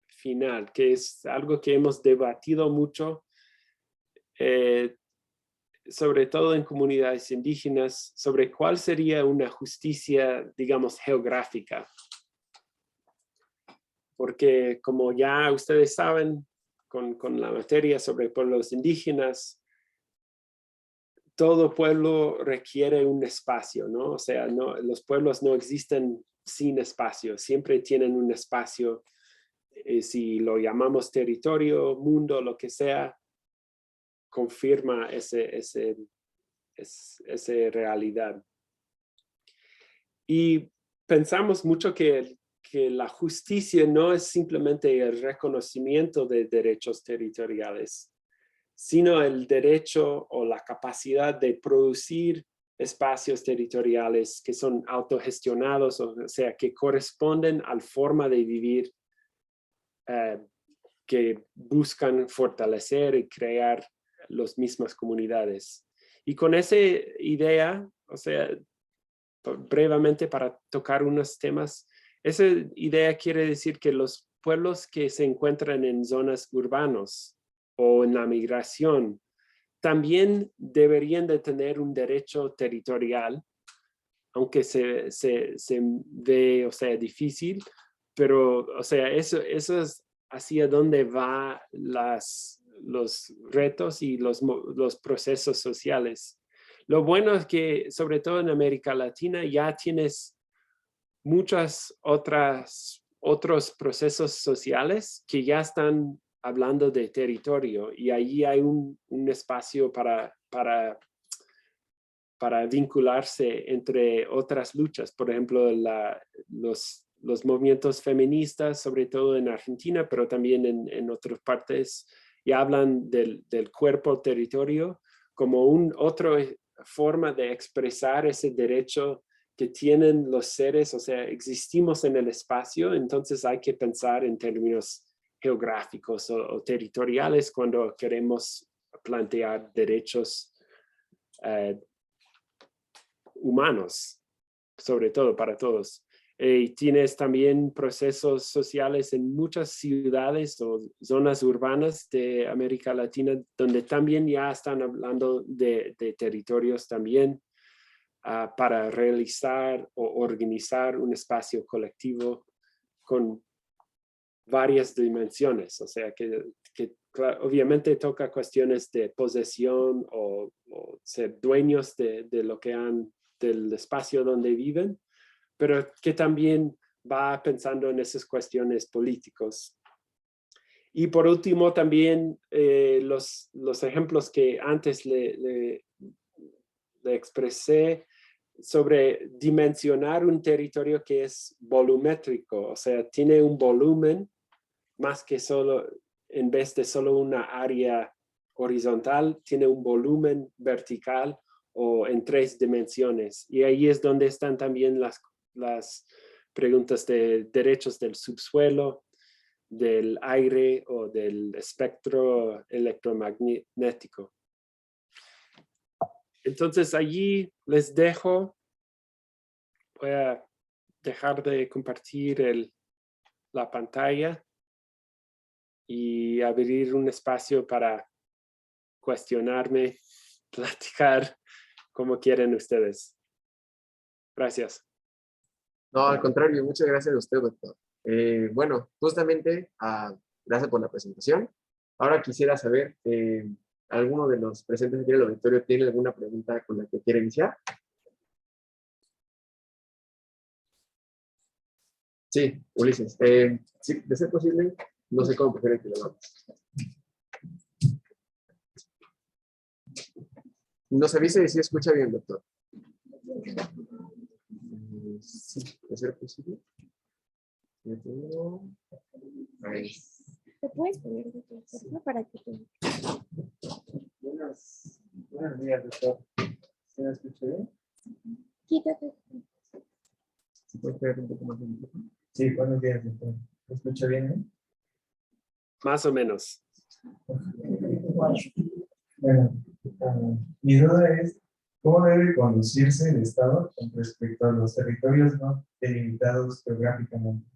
final, que es algo que hemos debatido mucho, sobre todo en comunidades indígenas, sobre cuál sería una justicia, digamos, geográfica. Porque como ya ustedes saben, con la materia sobre pueblos indígenas, todo pueblo requiere un espacio, ¿no? O sea, los pueblos no existen sin espacio, siempre tienen un espacio, si lo llamamos territorio, mundo, lo que sea, confirma esa realidad. Y pensamos mucho que la justicia no es simplemente el reconocimiento de derechos territoriales, sino el derecho o la capacidad de producir espacios territoriales que son autogestionados, o sea, que corresponden a la forma de vivir que buscan fortalecer y crear las mismas comunidades. Y con esa idea, o sea, brevemente para tocar unos temas, esa idea quiere decir que los pueblos que se encuentran en zonas urbanas o en la migración también deberían de tener un derecho territorial, aunque se ve, o sea, difícil, pero, o sea, eso es hacia dónde van los retos y los procesos sociales. Lo bueno es que, sobre todo en América Latina, ya tienes muchos otros procesos sociales que ya están hablando de territorio, y allí hay un espacio para vincularse entre otras luchas. Por ejemplo, los movimientos feministas, sobre todo en Argentina, pero también en otras partes, ya hablan del cuerpo territorio como otra forma de expresar ese derecho que tienen los seres. O sea, existimos en el espacio, entonces hay que pensar en términos geográficos o territoriales cuando queremos plantear derechos humanos, sobre todo para todos. Y tienes también procesos sociales en muchas ciudades o zonas urbanas de América Latina, donde también ya están hablando de territorios también para realizar o organizar un espacio colectivo con varias dimensiones. O sea, que obviamente toca cuestiones de posesión o ser dueños de lo que del espacio donde viven, pero que también va pensando en esas cuestiones políticas. Y por último, también los ejemplos que antes le expresé sobre dimensionar un territorio que es volumétrico, o sea, tiene un volumen más que solo, en vez de solo una área horizontal, tiene un volumen vertical o en 3 dimensiones. Y ahí es donde están también las preguntas de derechos del subsuelo, del aire o del espectro electromagnético. Entonces allí les dejo. Voy a dejar de compartir la pantalla y abrir un espacio para cuestionarme, platicar como quieren ustedes. Gracias. No, al contrario, muchas gracias a usted, doctor. Bueno, justamente, gracias por la presentación. Ahora quisiera saber, ¿alguno de los presentes aquí en el auditorio tiene alguna pregunta con la que quiera iniciar? Sí, Ulises. Sí, de ser posible, no sé cómo prefieren que lo hagamos. Nos avise si escucha bien, doctor. Sí, de ser posible. Ahí. ¿Te puedes poner de tu forma para que te... Buenos días, doctor. ¿Se me escucha bien? Quítate. ¿Se puede esperar un poco más de tiempo? Sí, buenos días, doctor. ¿Me escucha bien? Más o menos. Bueno, mi duda es, ¿cómo debe conducirse el Estado con respecto a los territorios no delimitados geográficamente?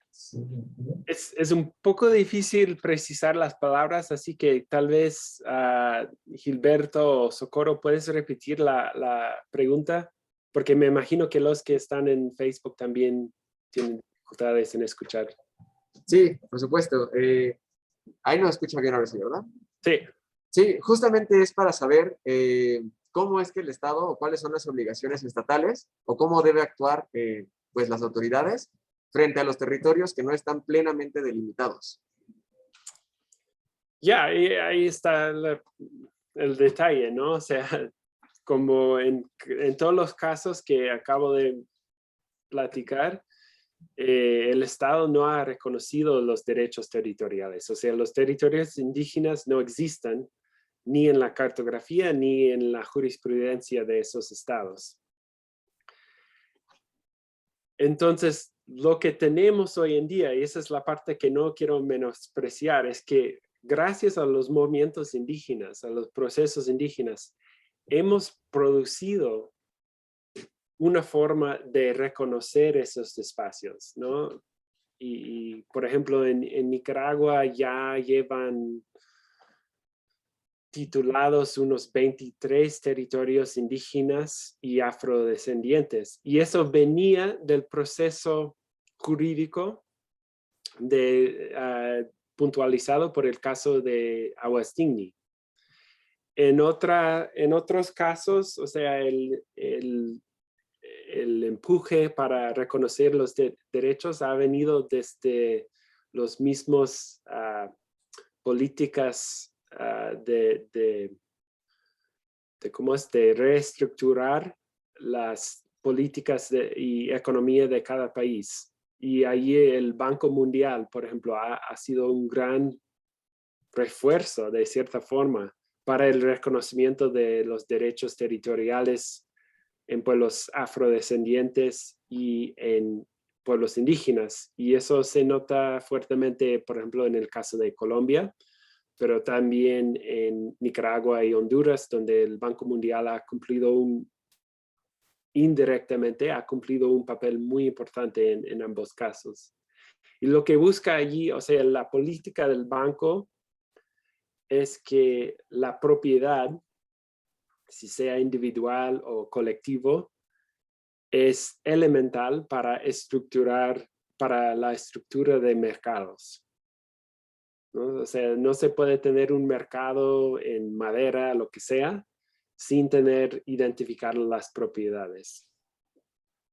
Sí, Es un poco difícil precisar las palabras, así que tal vez Gilberto o Socorro, ¿puedes repetir la pregunta? Porque me imagino que los que están en Facebook también tienen dificultades en escuchar. Sí, por supuesto. Ahí nos escucha bien ahora sí, ¿verdad? Sí. Sí, justamente es para saber cómo es que el Estado o cuáles son las obligaciones estatales o cómo debe actuar pues las autoridades frente a los territorios que no están plenamente delimitados. Ya, ahí está el detalle, ¿no? O sea, como en todos los casos que acabo de platicar, el Estado no ha reconocido los derechos territoriales. O sea, los territorios indígenas no existen ni en la cartografía ni en la jurisprudencia de esos estados. Entonces, lo que tenemos hoy en día, y esa es la parte que no quiero menospreciar, es que gracias a los movimientos indígenas, a los procesos indígenas, hemos producido una forma de reconocer esos espacios, ¿no? Y por ejemplo, en Nicaragua ya llevan titulados unos 23 territorios indígenas y afrodescendientes. Y eso venía del proceso jurídico puntualizado por el caso de Awastingni. En otros casos, o sea, el empuje para reconocer los derechos ha venido desde los mismos políticas de reestructurar las políticas y economía de cada país. Y ahí el Banco Mundial, por ejemplo, ha sido un gran refuerzo, de cierta forma, para el reconocimiento de los derechos territoriales en pueblos afrodescendientes y en pueblos indígenas. Y eso se nota fuertemente, por ejemplo, en el caso de Colombia, pero también en Nicaragua y Honduras, donde el Banco Mundial ha cumplido indirectamente ha cumplido un papel muy importante en ambos casos. Y lo que busca allí, o sea, la política del banco es que la propiedad, si sea individual o colectivo, es elemental para la estructura de mercados, ¿no? O sea, no se puede tener un mercado en madera, lo que sea, sin identificar las propiedades.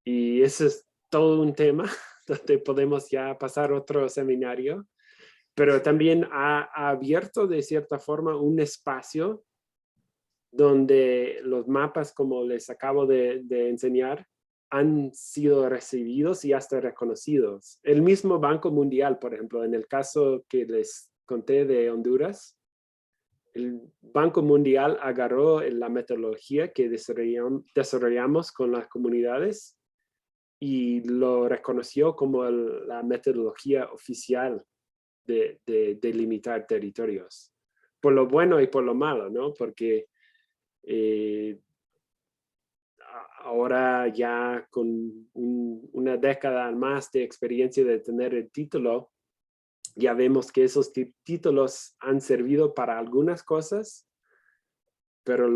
Y ese es todo un tema donde podemos ya pasar otro seminario, pero también ha abierto de cierta forma un espacio donde los mapas, como les acabo de enseñar, han sido recibidos y hasta reconocidos. El mismo Banco Mundial, por ejemplo, en el caso que les conté de Honduras, el Banco Mundial agarró la metodología que desarrollamos con las comunidades y lo reconoció como la metodología oficial de delimitar territorios. Por lo bueno y por lo malo, ¿no? Porque ahora ya con una década más de experiencia de tener el título, ya vemos que esos títulos han servido para algunas cosas, pero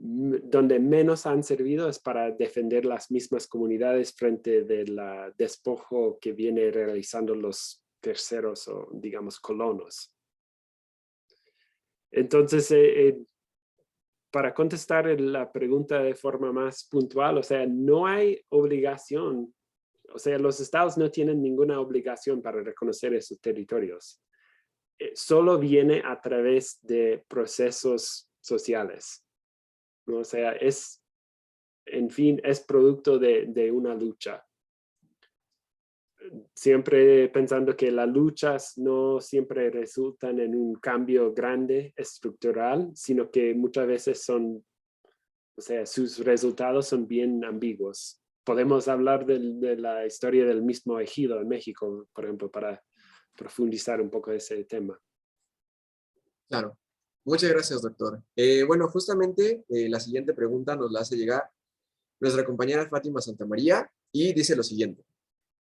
donde menos han servido es para defender las mismas comunidades frente del despojo que viene realizando los terceros o, digamos, colonos. Entonces, para contestar la pregunta de forma más puntual, o sea, no hay obligación, o sea, los estados no tienen ninguna obligación para reconocer esos territorios. Solo viene a través de procesos sociales, ¿no? O sea, en fin, es producto de una lucha. Siempre pensando que las luchas no siempre resultan en un cambio grande, estructural, sino que muchas veces o sea, sus resultados son bien ambiguos. Podemos hablar de la historia del mismo ejido en México, por ejemplo, para profundizar un poco ese tema. Claro. Muchas gracias, doctor. Bueno, justamente la siguiente pregunta nos la hace llegar nuestra compañera Fátima Santamaría y dice lo siguiente.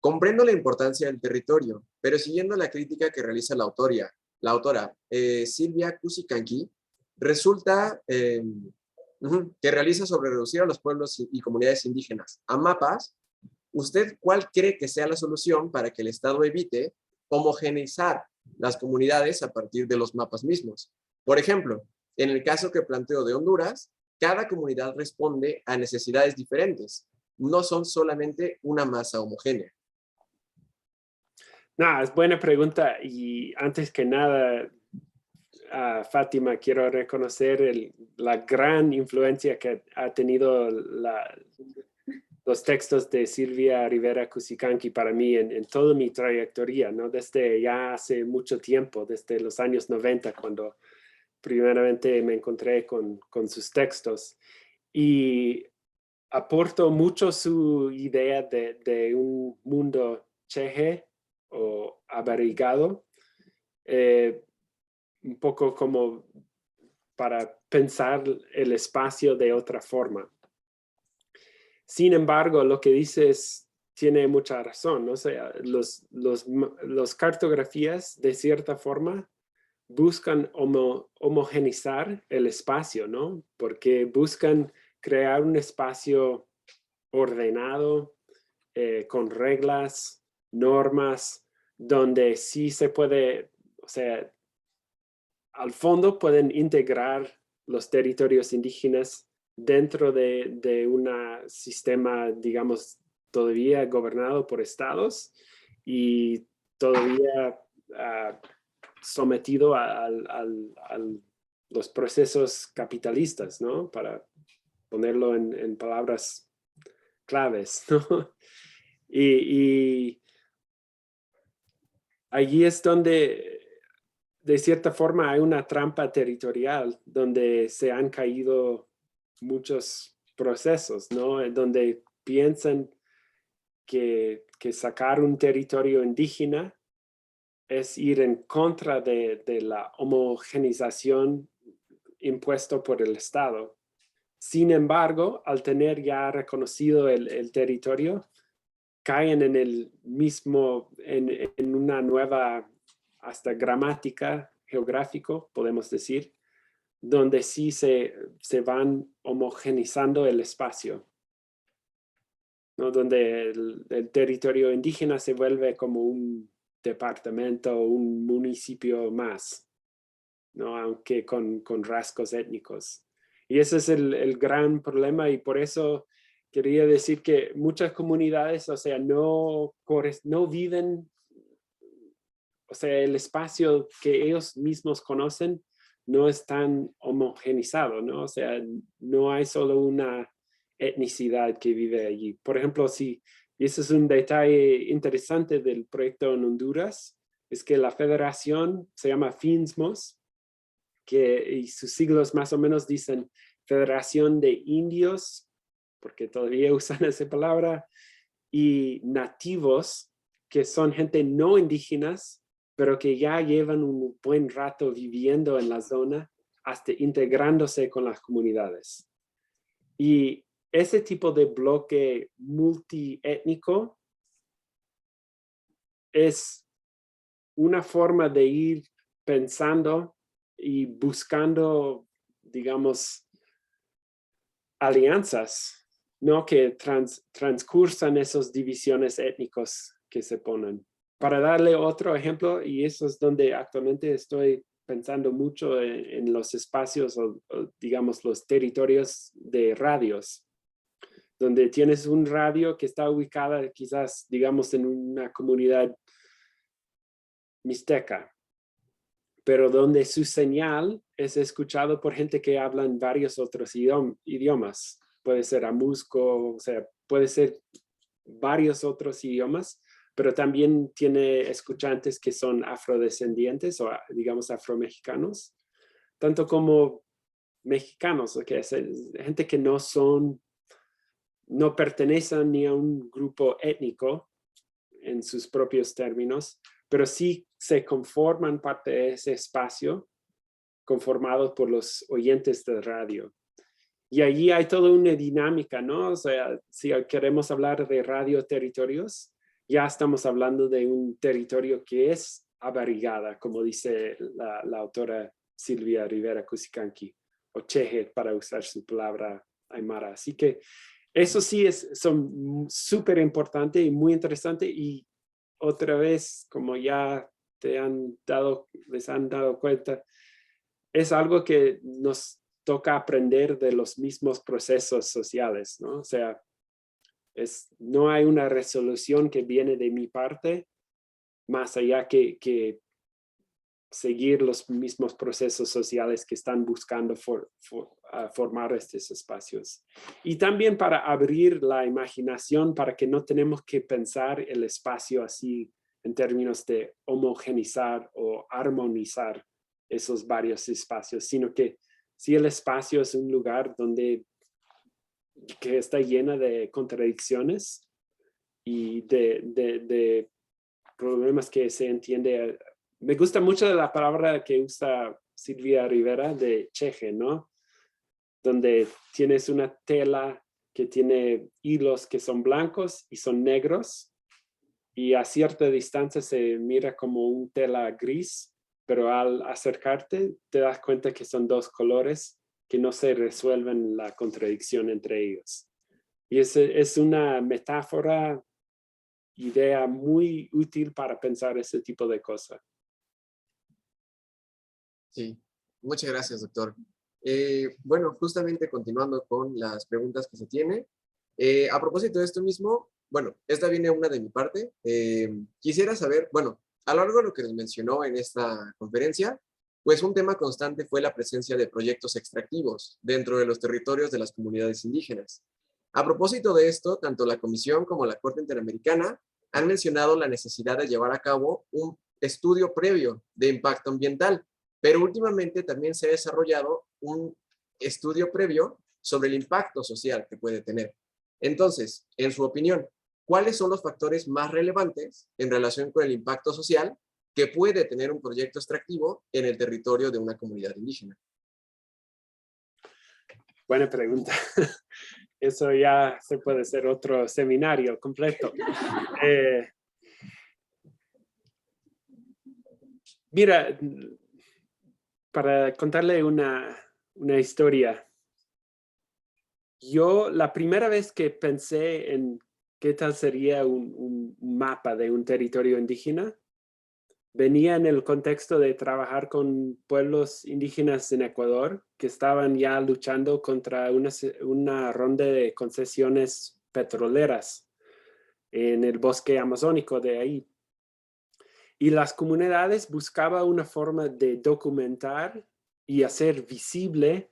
Comprendo la importancia del territorio, pero siguiendo la crítica que realiza la autora Silvia Cusicanqui, resulta que realiza sobre reducir a los pueblos y comunidades indígenas a mapas. ¿Usted cuál cree que sea la solución para que el Estado evite homogeneizar las comunidades a partir de los mapas mismos? Por ejemplo, en el caso que planteo de Honduras, cada comunidad responde a necesidades diferentes. No son solamente una masa homogénea. No, es buena pregunta y antes que nada, Fátima, quiero reconocer la gran influencia que ha tenido los textos de Silvia Rivera Cusicanqui para mí en toda mi trayectoria, ¿no? Desde ya hace mucho tiempo, desde los años 90, cuando primeramente me encontré con sus textos. Y aporto mucho su idea de un mundo cheje o abarrigado, un poco como para pensar el espacio de otra forma. Sin embargo, lo que dices tiene mucha razón, ¿no? O sea, los cartografías, de cierta forma, buscan homogeneizar el espacio, ¿no? Porque buscan crear un espacio ordenado, con reglas, normas, donde sí se puede, o sea, al fondo pueden integrar los territorios indígenas dentro de un sistema, digamos, todavía gobernado por estados y todavía sometido a los procesos capitalistas, ¿no? Para ponerlo en palabras claves, ¿no? Y allí es donde, de cierta forma, hay una trampa territorial donde se han caído muchos procesos, ¿no? Donde piensan que sacar un territorio indígena es ir en contra de la homogeneización impuesto por el Estado. Sin embargo, al tener ya reconocido el territorio, caen en el mismo, en una nueva hasta gramática geográfico, podemos decir, donde sí se van homogenizando el espacio, ¿no? Donde el territorio indígena se vuelve como un departamento, un municipio más, ¿no? Aunque con rasgos étnicos. Y ese es el gran problema, y por eso quería decir que muchas comunidades, o sea, no viven, o sea, el espacio que ellos mismos conocen no es tan homogenizado, ¿no? O sea, no hay solo una etnicidad que vive allí. Por ejemplo, y ese es un detalle interesante del proyecto en Honduras, es que la federación se llama FINSMOS, y sus siglos más o menos dicen Federación de Indios, porque todavía usan esa palabra, y nativos, que son gente no indígenas, pero que ya llevan un buen rato viviendo en la zona, hasta integrándose con las comunidades. Y ese tipo de bloque multiétnico es una forma de ir pensando y buscando, digamos, alianzas, ¿no? Que transcursan esas divisiones étnicos que se ponen. Para darle otro ejemplo, y eso es donde actualmente estoy pensando mucho en los espacios o digamos los territorios de radios, donde tienes un radio que está ubicada quizás, digamos, en una comunidad mixteca, pero donde su señal es escuchado por gente que hablan varios otros idiomas. Puede ser amuzco, o sea, puede ser varios otros idiomas, pero también tiene escuchantes que son afrodescendientes o, digamos, afromexicanos, tanto como mexicanos, o que es gente que no pertenecen ni a un grupo étnico en sus propios términos, pero sí se conforman parte de ese espacio conformado por los oyentes de radio. Y allí hay toda una dinámica, ¿no? O sea, si queremos hablar de radioterritorios, ya estamos hablando de un territorio que es abarrigada, como dice la autora Silvia Rivera Cusicanqui, o Cheje, para usar su palabra aymara. Así que eso sí son súper importantes y muy interesantes, y otra vez, como ya les han dado cuenta, es algo que nos toca aprender de los mismos procesos sociales, ¿no? O sea, no hay una resolución que viene de mi parte, más allá que seguir los mismos procesos sociales que están buscando formar estos espacios. Y también para abrir la imaginación, para que no tenemos que pensar el espacio así en términos de homogenizar o armonizar esos varios espacios, sino que si el espacio es un lugar que está llena de contradicciones y de problemas que se entiende. Me gusta mucho la palabra que usa Silvia Rivera de cheje, ¿no? Donde tienes una tela que tiene hilos que son blancos y son negros, y a cierta distancia se mira como un tela gris, pero al acercarte te das cuenta que son dos colores que no se resuelven la contradicción entre ellos. Y es una metáfora, idea muy útil para pensar ese tipo de cosas. Sí, muchas gracias, doctor. Bueno, justamente continuando con las preguntas que se tiene. A propósito de esto mismo, bueno, esta viene una de mi parte. Quisiera saber, bueno, a lo largo de lo que nos mencionó en esta conferencia, pues un tema constante fue la presencia de proyectos extractivos dentro de los territorios de las comunidades indígenas. A propósito de esto, tanto la Comisión como la Corte Interamericana han mencionado la necesidad de llevar a cabo un estudio previo de impacto ambiental, pero últimamente también se ha desarrollado un estudio previo sobre el impacto social que puede tener. Entonces, en su opinión, ¿cuáles son los factores más relevantes en relación con el impacto social que puede tener un proyecto extractivo en el territorio de una comunidad indígena? Buena pregunta. Eso ya se puede hacer otro seminario completo. Mira, para contarle una historia. Yo, la primera vez que pensé en qué tal sería un mapa de un territorio indígena, venía en el contexto de trabajar con pueblos indígenas en Ecuador que estaban ya luchando contra una ronda de concesiones petroleras en el bosque amazónico de ahí. Y las comunidades buscaban una forma de documentar y hacer visible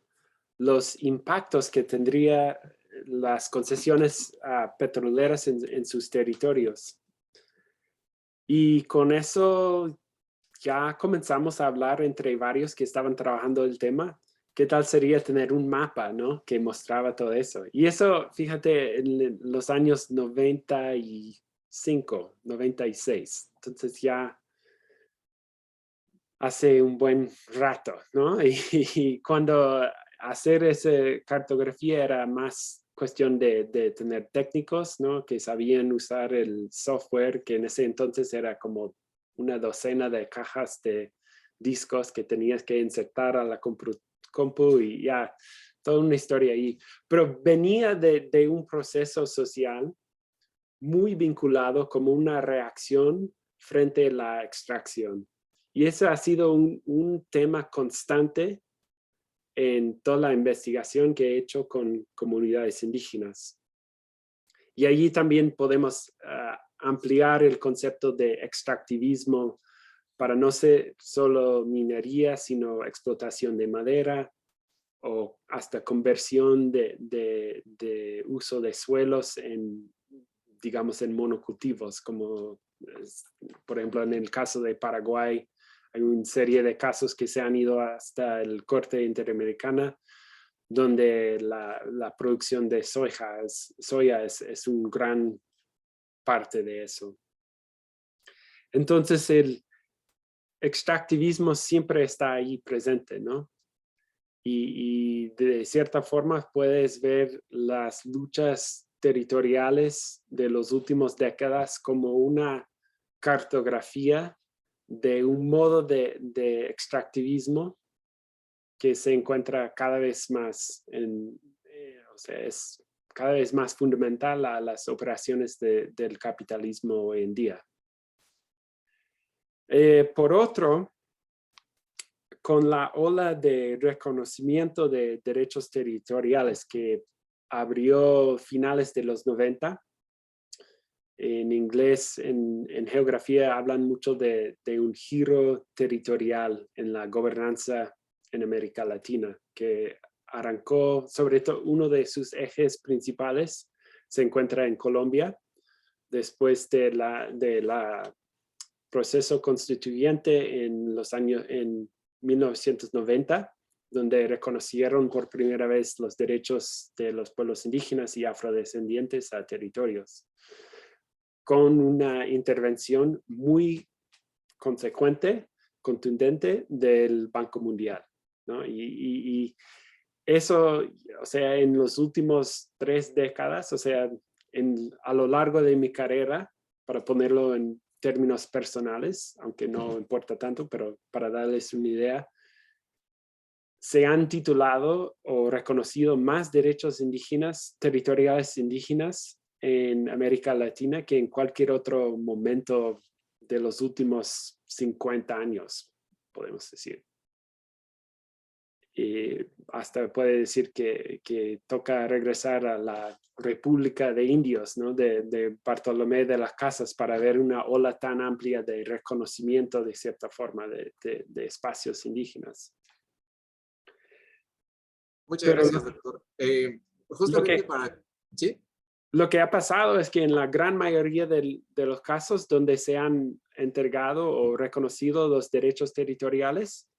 los impactos que tendría las concesiones petroleras en sus territorios. Y con eso ya comenzamos a hablar entre varios que estaban trabajando el tema. ¿Qué tal sería tener un mapa, ¿no? Que mostraba todo eso? Y eso, fíjate, en los años 95, 96. Entonces ya hace un buen rato, ¿no? Y cuando hacer esa cartografía era más cuestión de tener técnicos, ¿no? Que sabían usar el software, que en ese entonces era como una docena de cajas de discos que tenías que insertar a la compu y ya, toda una historia ahí. Pero venía de un proceso social muy vinculado como una reacción frente a la extracción. Y eso ha sido un tema constante en toda la investigación que he hecho con comunidades indígenas. Y allí también podemos ampliar el concepto de extractivismo para no ser solo minería, sino explotación de madera o hasta conversión de uso de suelos en, digamos, en monocultivos, como por ejemplo en el caso de Paraguay. Hay una serie de casos que se han ido hasta el corte interamericana, donde la producción de soya es un gran parte de eso. Entonces el extractivismo siempre está ahí presente, ¿no? Y de cierta forma puedes ver las luchas territoriales de las últimas décadas como una cartografía de un modo de extractivismo que se encuentra cada vez más o sea, es cada vez más fundamental a las operaciones del capitalismo hoy en día. Por otro, con la ola de reconocimiento de derechos territoriales que abrió finales de los 90, en inglés, en geografía, hablan mucho de un giro territorial en la gobernanza en América Latina, que arrancó, sobre todo, uno de sus ejes principales se encuentra en Colombia, después de la proceso constituyente en 1990, donde reconocieron por primera vez los derechos de los pueblos indígenas y afrodescendientes a territorios, con una intervención muy consecuente, contundente del Banco Mundial, ¿no? Y eso, o sea, en los últimos 3 décadas, o sea, a lo largo de mi carrera, para ponerlo en términos personales, aunque no importa tanto, pero para darles una idea, se han titulado o reconocido más derechos indígenas, territoriales indígenas en América Latina que en cualquier otro momento de los últimos 50 años, podemos decir. Y hasta puede decir que toca regresar a la República de Indios, ¿no? de Bartolomé de las Casas para ver una ola tan amplia de reconocimiento de cierta forma de espacios indígenas. Muchas gracias, doctor. Justamente para... ¿Sí? Lo que ha pasado es que en la gran mayoría de los casos donde se han entregado o reconocido los derechos territoriales,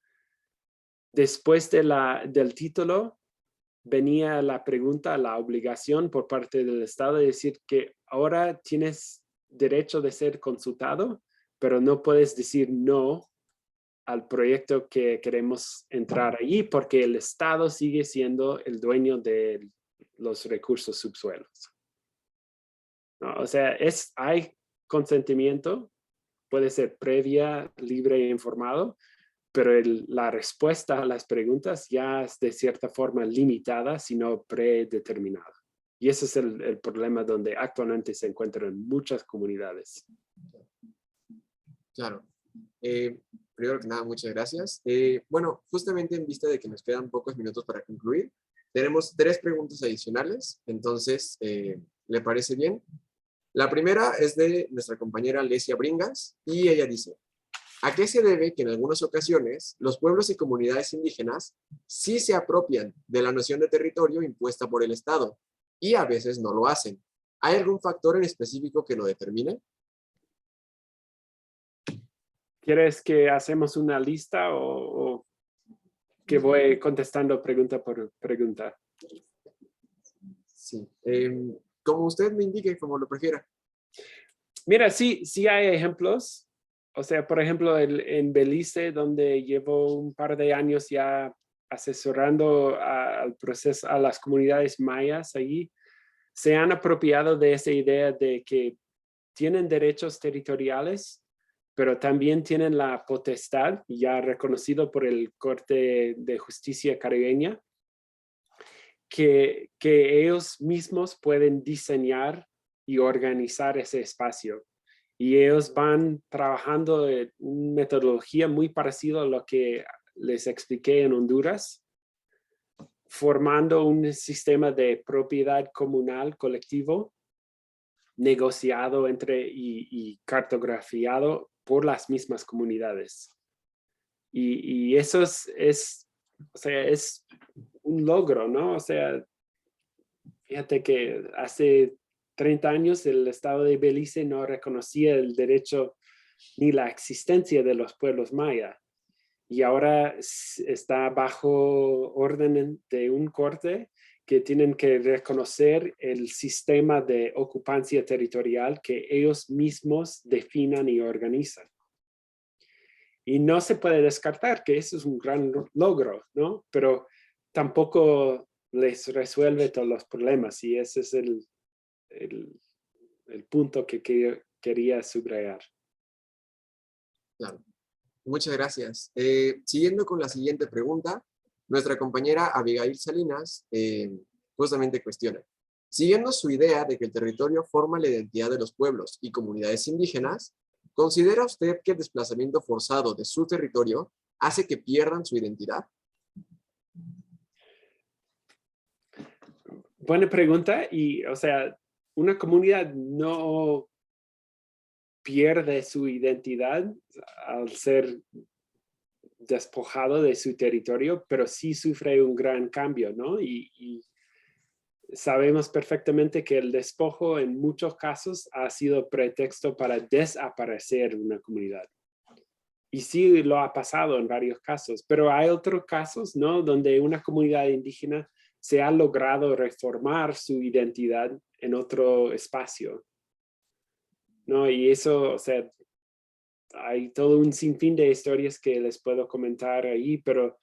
después del título venía la pregunta, la obligación por parte del Estado de decir que ahora tienes derecho de ser consultado pero no puedes decir no al proyecto que queremos entrar allí porque el Estado sigue siendo el dueño de los recursos subsuelos, ¿no? O sea, hay consentimiento, puede ser previa, libre e informado, pero la respuesta a las preguntas ya es de cierta forma limitada, sino predeterminada. Y ese es el problema donde actualmente se encuentran muchas comunidades. Claro. Primero que nada, muchas gracias. Bueno, justamente en vista de que nos quedan pocos minutos para concluir, tenemos 3 preguntas adicionales, entonces, ¿le parece bien? La primera es de nuestra compañera Lesia Bringas, y ella dice, ¿a qué se debe que en algunas ocasiones los pueblos y comunidades indígenas sí se apropian de la noción de territorio impuesta por el Estado, y a veces no lo hacen? ¿Hay algún factor en específico que lo determine? ¿Quieres que hacemos una lista o que voy contestando pregunta por pregunta? Sí. Como usted me indique, como lo prefiera. Mira, sí hay ejemplos. O sea, por ejemplo, en Belice, donde llevo un par de años ya asesorando al proceso, a las comunidades mayas allí, se han apropiado de esa idea de que tienen derechos territoriales, pero también tienen la potestad, ya reconocido por el Corte de Justicia caribeña, que ellos mismos pueden diseñar y organizar ese espacio. Y ellos van trabajando en una metodología muy parecida a lo que les expliqué en Honduras, formando un sistema de propiedad comunal colectivo negociado y cartografiado por las mismas comunidades. Y eso o sea, es un logro, ¿no? O sea, fíjate que hace 30 años el Estado de Belice no reconocía el derecho ni la existencia de los pueblos maya. Y ahora está bajo orden de un corte que tienen que reconocer el sistema de ocupancia territorial que ellos mismos definan y organizan. Y no se puede descartar que eso es un gran logro, ¿no? Pero tampoco les resuelve todos los problemas y ese es el punto que quería subrayar. Claro. Muchas gracias. Siguiendo con la siguiente pregunta, nuestra compañera Abigail Salinas justamente cuestiona, siguiendo su idea de que el territorio forma la identidad de los pueblos y comunidades indígenas, ¿considera usted que el desplazamiento forzado de su territorio hace que pierdan su identidad? Buena pregunta y, o sea, una comunidad no pierde su identidad al ser despojado de su territorio, pero sí sufre un gran cambio, ¿no? Y sabemos perfectamente que el despojo en muchos casos ha sido pretexto para desaparecer una comunidad. Y sí lo ha pasado en varios casos, pero hay otros casos, ¿no? Donde una comunidad indígena se ha logrado reformar su identidad en otro espacio, ¿no? Y eso, o sea, hay todo un sinfín de historias que les puedo comentar ahí, pero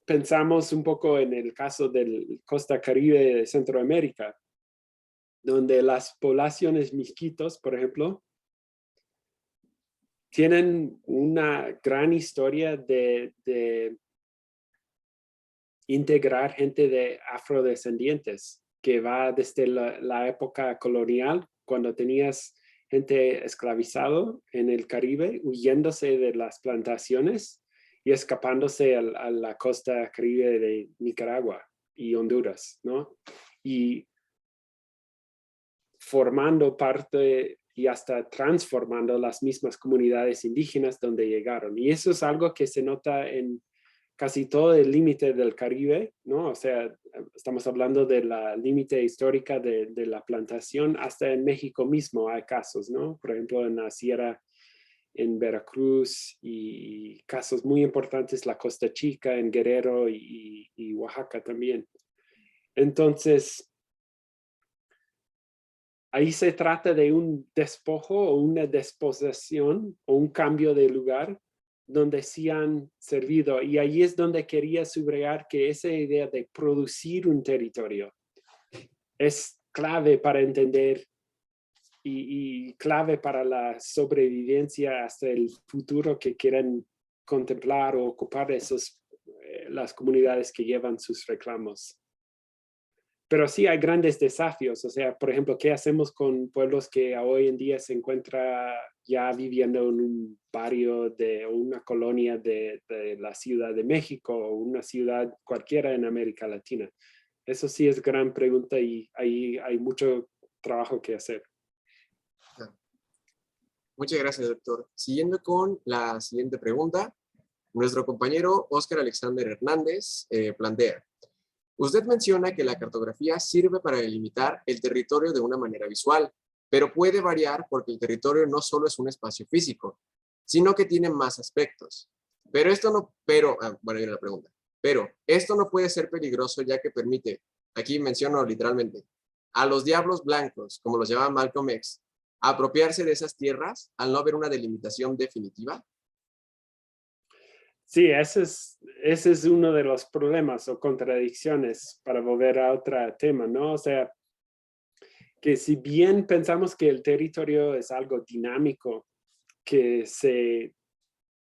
pensamos un poco en el caso del Costa Caribe de Centroamérica, donde las poblaciones misquitos, por ejemplo, tienen una gran historia de integrar gente de afrodescendientes, que va desde la época colonial, cuando tenías gente esclavizado en el Caribe, huyéndose de las plantaciones y escapándose a la costa caribe de Nicaragua y Honduras, ¿no? Y formando parte y hasta transformando las mismas comunidades indígenas donde llegaron. Y eso es algo que se nota en casi todo el límite del Caribe, ¿no? O sea, estamos hablando de la límite histórica de la plantación, hasta en México mismo hay casos, ¿no? Por ejemplo, en la sierra en Veracruz y casos muy importantes, la Costa Chica en Guerrero y Oaxaca también. Entonces, ahí se trata de un despojo o una desposesión o un cambio de lugar donde sí han servido. Y ahí es donde quería subrayar que esa idea de producir un territorio es clave para entender y clave para la sobrevivencia hasta el futuro que quieren contemplar o ocupar las comunidades que llevan sus reclamos. Pero sí hay grandes desafíos, o sea, por ejemplo, ¿qué hacemos con pueblos que hoy en día se encuentran ya viviendo en un barrio o una colonia de la Ciudad de México o una ciudad cualquiera en América Latina? Eso sí es gran pregunta y ahí hay mucho trabajo que hacer. Muchas gracias, doctor. Siguiendo con la siguiente pregunta, nuestro compañero Óscar Alexander Hernández plantea: usted menciona que la cartografía sirve para delimitar el territorio de una manera visual, pero puede variar porque el territorio no solo es un espacio físico, sino que tiene más aspectos. Pero esto no puede ser peligroso ya que permite, aquí menciono literalmente, a los diablos blancos, como los llama Malcolm X, apropiarse de esas tierras al no haber una delimitación definitiva. Sí, ese es uno de los problemas o contradicciones, para volver a otro tema, ¿no? O sea, que si bien pensamos que el territorio es algo dinámico, que se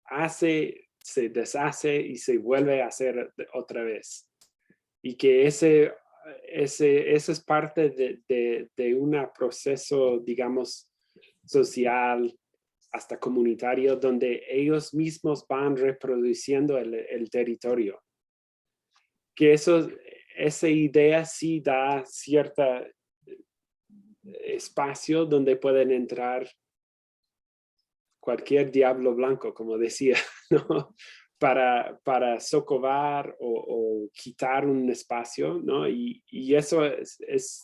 hace, se deshace y se vuelve a hacer otra vez, y que ese es parte de un proceso, digamos, social, hasta comunitario, donde ellos mismos van reproduciendo el territorio. Que esa idea sí da cierto espacio donde pueden entrar cualquier diablo blanco, como decía, ¿no? Para socavar o quitar un espacio, ¿no? Y eso es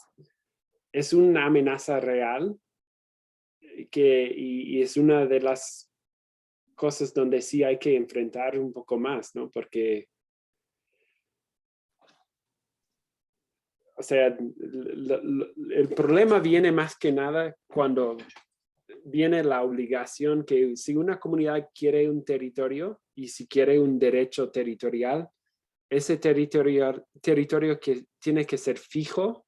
una amenaza real, y es una de las cosas donde sí hay que enfrentar un poco más, ¿no? Porque, o sea, el problema viene más que nada cuando viene la obligación que si una comunidad quiere un territorio y si quiere un derecho territorial, ese territorio que tiene que ser fijo,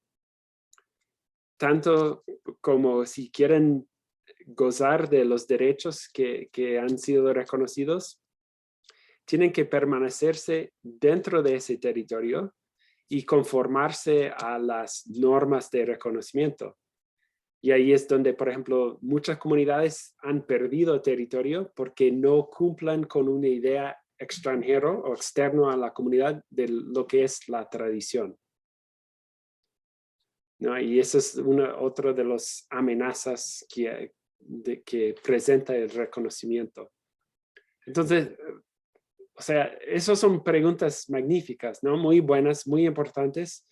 tanto como si quieren gozar de los derechos que han sido reconocidos, tienen que permanecerse dentro de ese territorio y conformarse a las normas de reconocimiento. Y ahí es donde, por ejemplo, muchas comunidades han perdido territorio porque no cumplan con una idea extranjero o externo a la comunidad de lo que es la tradición, ¿no? Y eso es otra de las amenazas que presenta el reconocimiento. Entonces, o sea, esas son preguntas magníficas, ¿no? Muy buenas, muy importantes,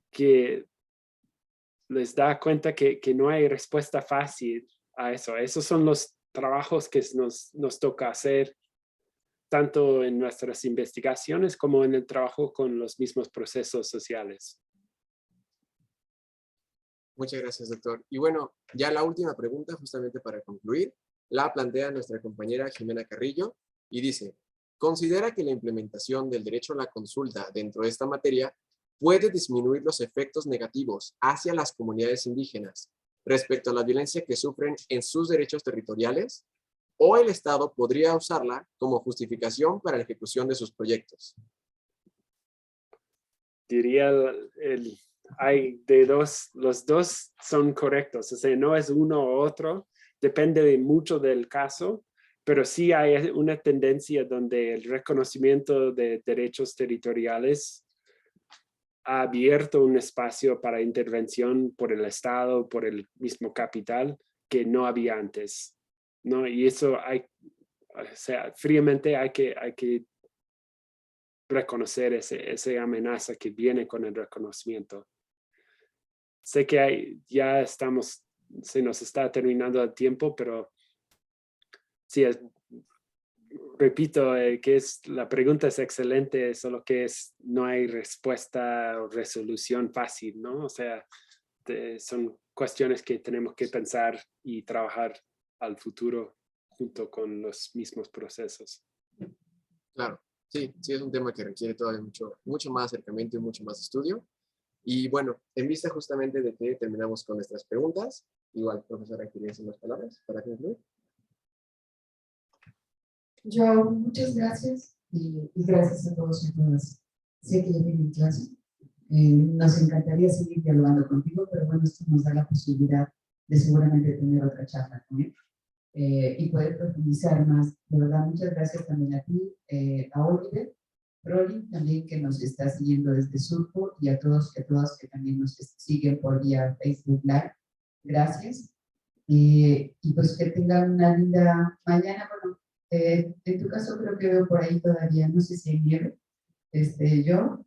que les da cuenta que no hay respuesta fácil a eso. Esos son los trabajos que nos toca hacer, tanto en nuestras investigaciones como en el trabajo con los mismos procesos sociales. Muchas gracias, doctor. Y bueno, ya la última pregunta, justamente para concluir, la plantea nuestra compañera Jimena Carrillo y dice: ¿considera que la implementación del derecho a la consulta dentro de esta materia puede disminuir los efectos negativos hacia las comunidades indígenas respecto a la violencia que sufren en sus derechos territoriales? ¿O el Estado podría usarla como justificación para la ejecución de sus proyectos? Diría hay los dos son correctos, o sea, no es uno u otro, depende mucho del caso, pero sí hay una tendencia donde el reconocimiento de derechos territoriales ha abierto un espacio para intervención por el Estado, por el mismo capital, que no había antes, ¿no? Y eso o sea, fríamente hay que reconocer esa amenaza que viene con el reconocimiento. Sé que se nos está terminando el tiempo, pero sí, repito, que la pregunta es excelente, solo que no hay respuesta o resolución fácil, ¿no? O sea, son cuestiones que tenemos que pensar y trabajar al futuro junto con los mismos procesos. Claro, sí, sí es un tema que requiere todavía mucho más acercamiento y mucho más estudio. Y bueno, en vista justamente de que terminamos con nuestras preguntas, igual, profesora, ¿quería decir unas palabras para concluir? Yo, muchas gracias y gracias a todos y a todas. Sé que ya tienen clase. Nos encantaría seguir dialogando contigo, pero bueno, esto nos da la posibilidad de seguramente tener otra charla con él y poder profundizar más. De verdad, muchas gracias también a ti, a Oliver, Rolly, también que nos está siguiendo desde Surco, y a todos y a todas que también nos siguen por vía Facebook Live. Gracias. Y pues que tengan una linda mañana. Bueno, en tu caso creo que veo por ahí todavía, no sé si hay nieve, pero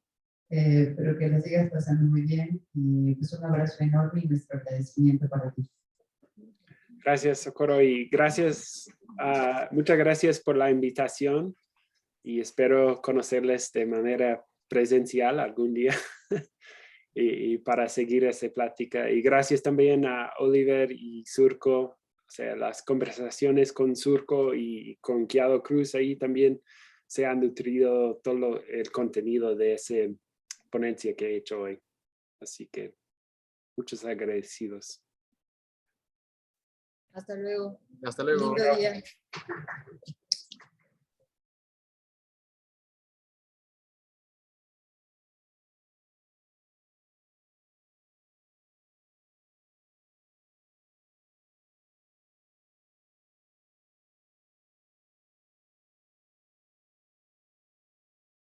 que la sigas pasando muy bien y pues un abrazo enorme y nuestro agradecimiento para ti. Gracias, Socorro, y muchas gracias por la invitación y espero conocerles de manera presencial algún día y para seguir esa plática. Y gracias también a Oliver y Surco, o sea, las conversaciones con Surco y con Kiado Cruz ahí también se han nutrido todo el contenido de esa ponencia que he hecho hoy. Así que muchos agradecidos. Hasta luego. Hasta luego. Lindo día.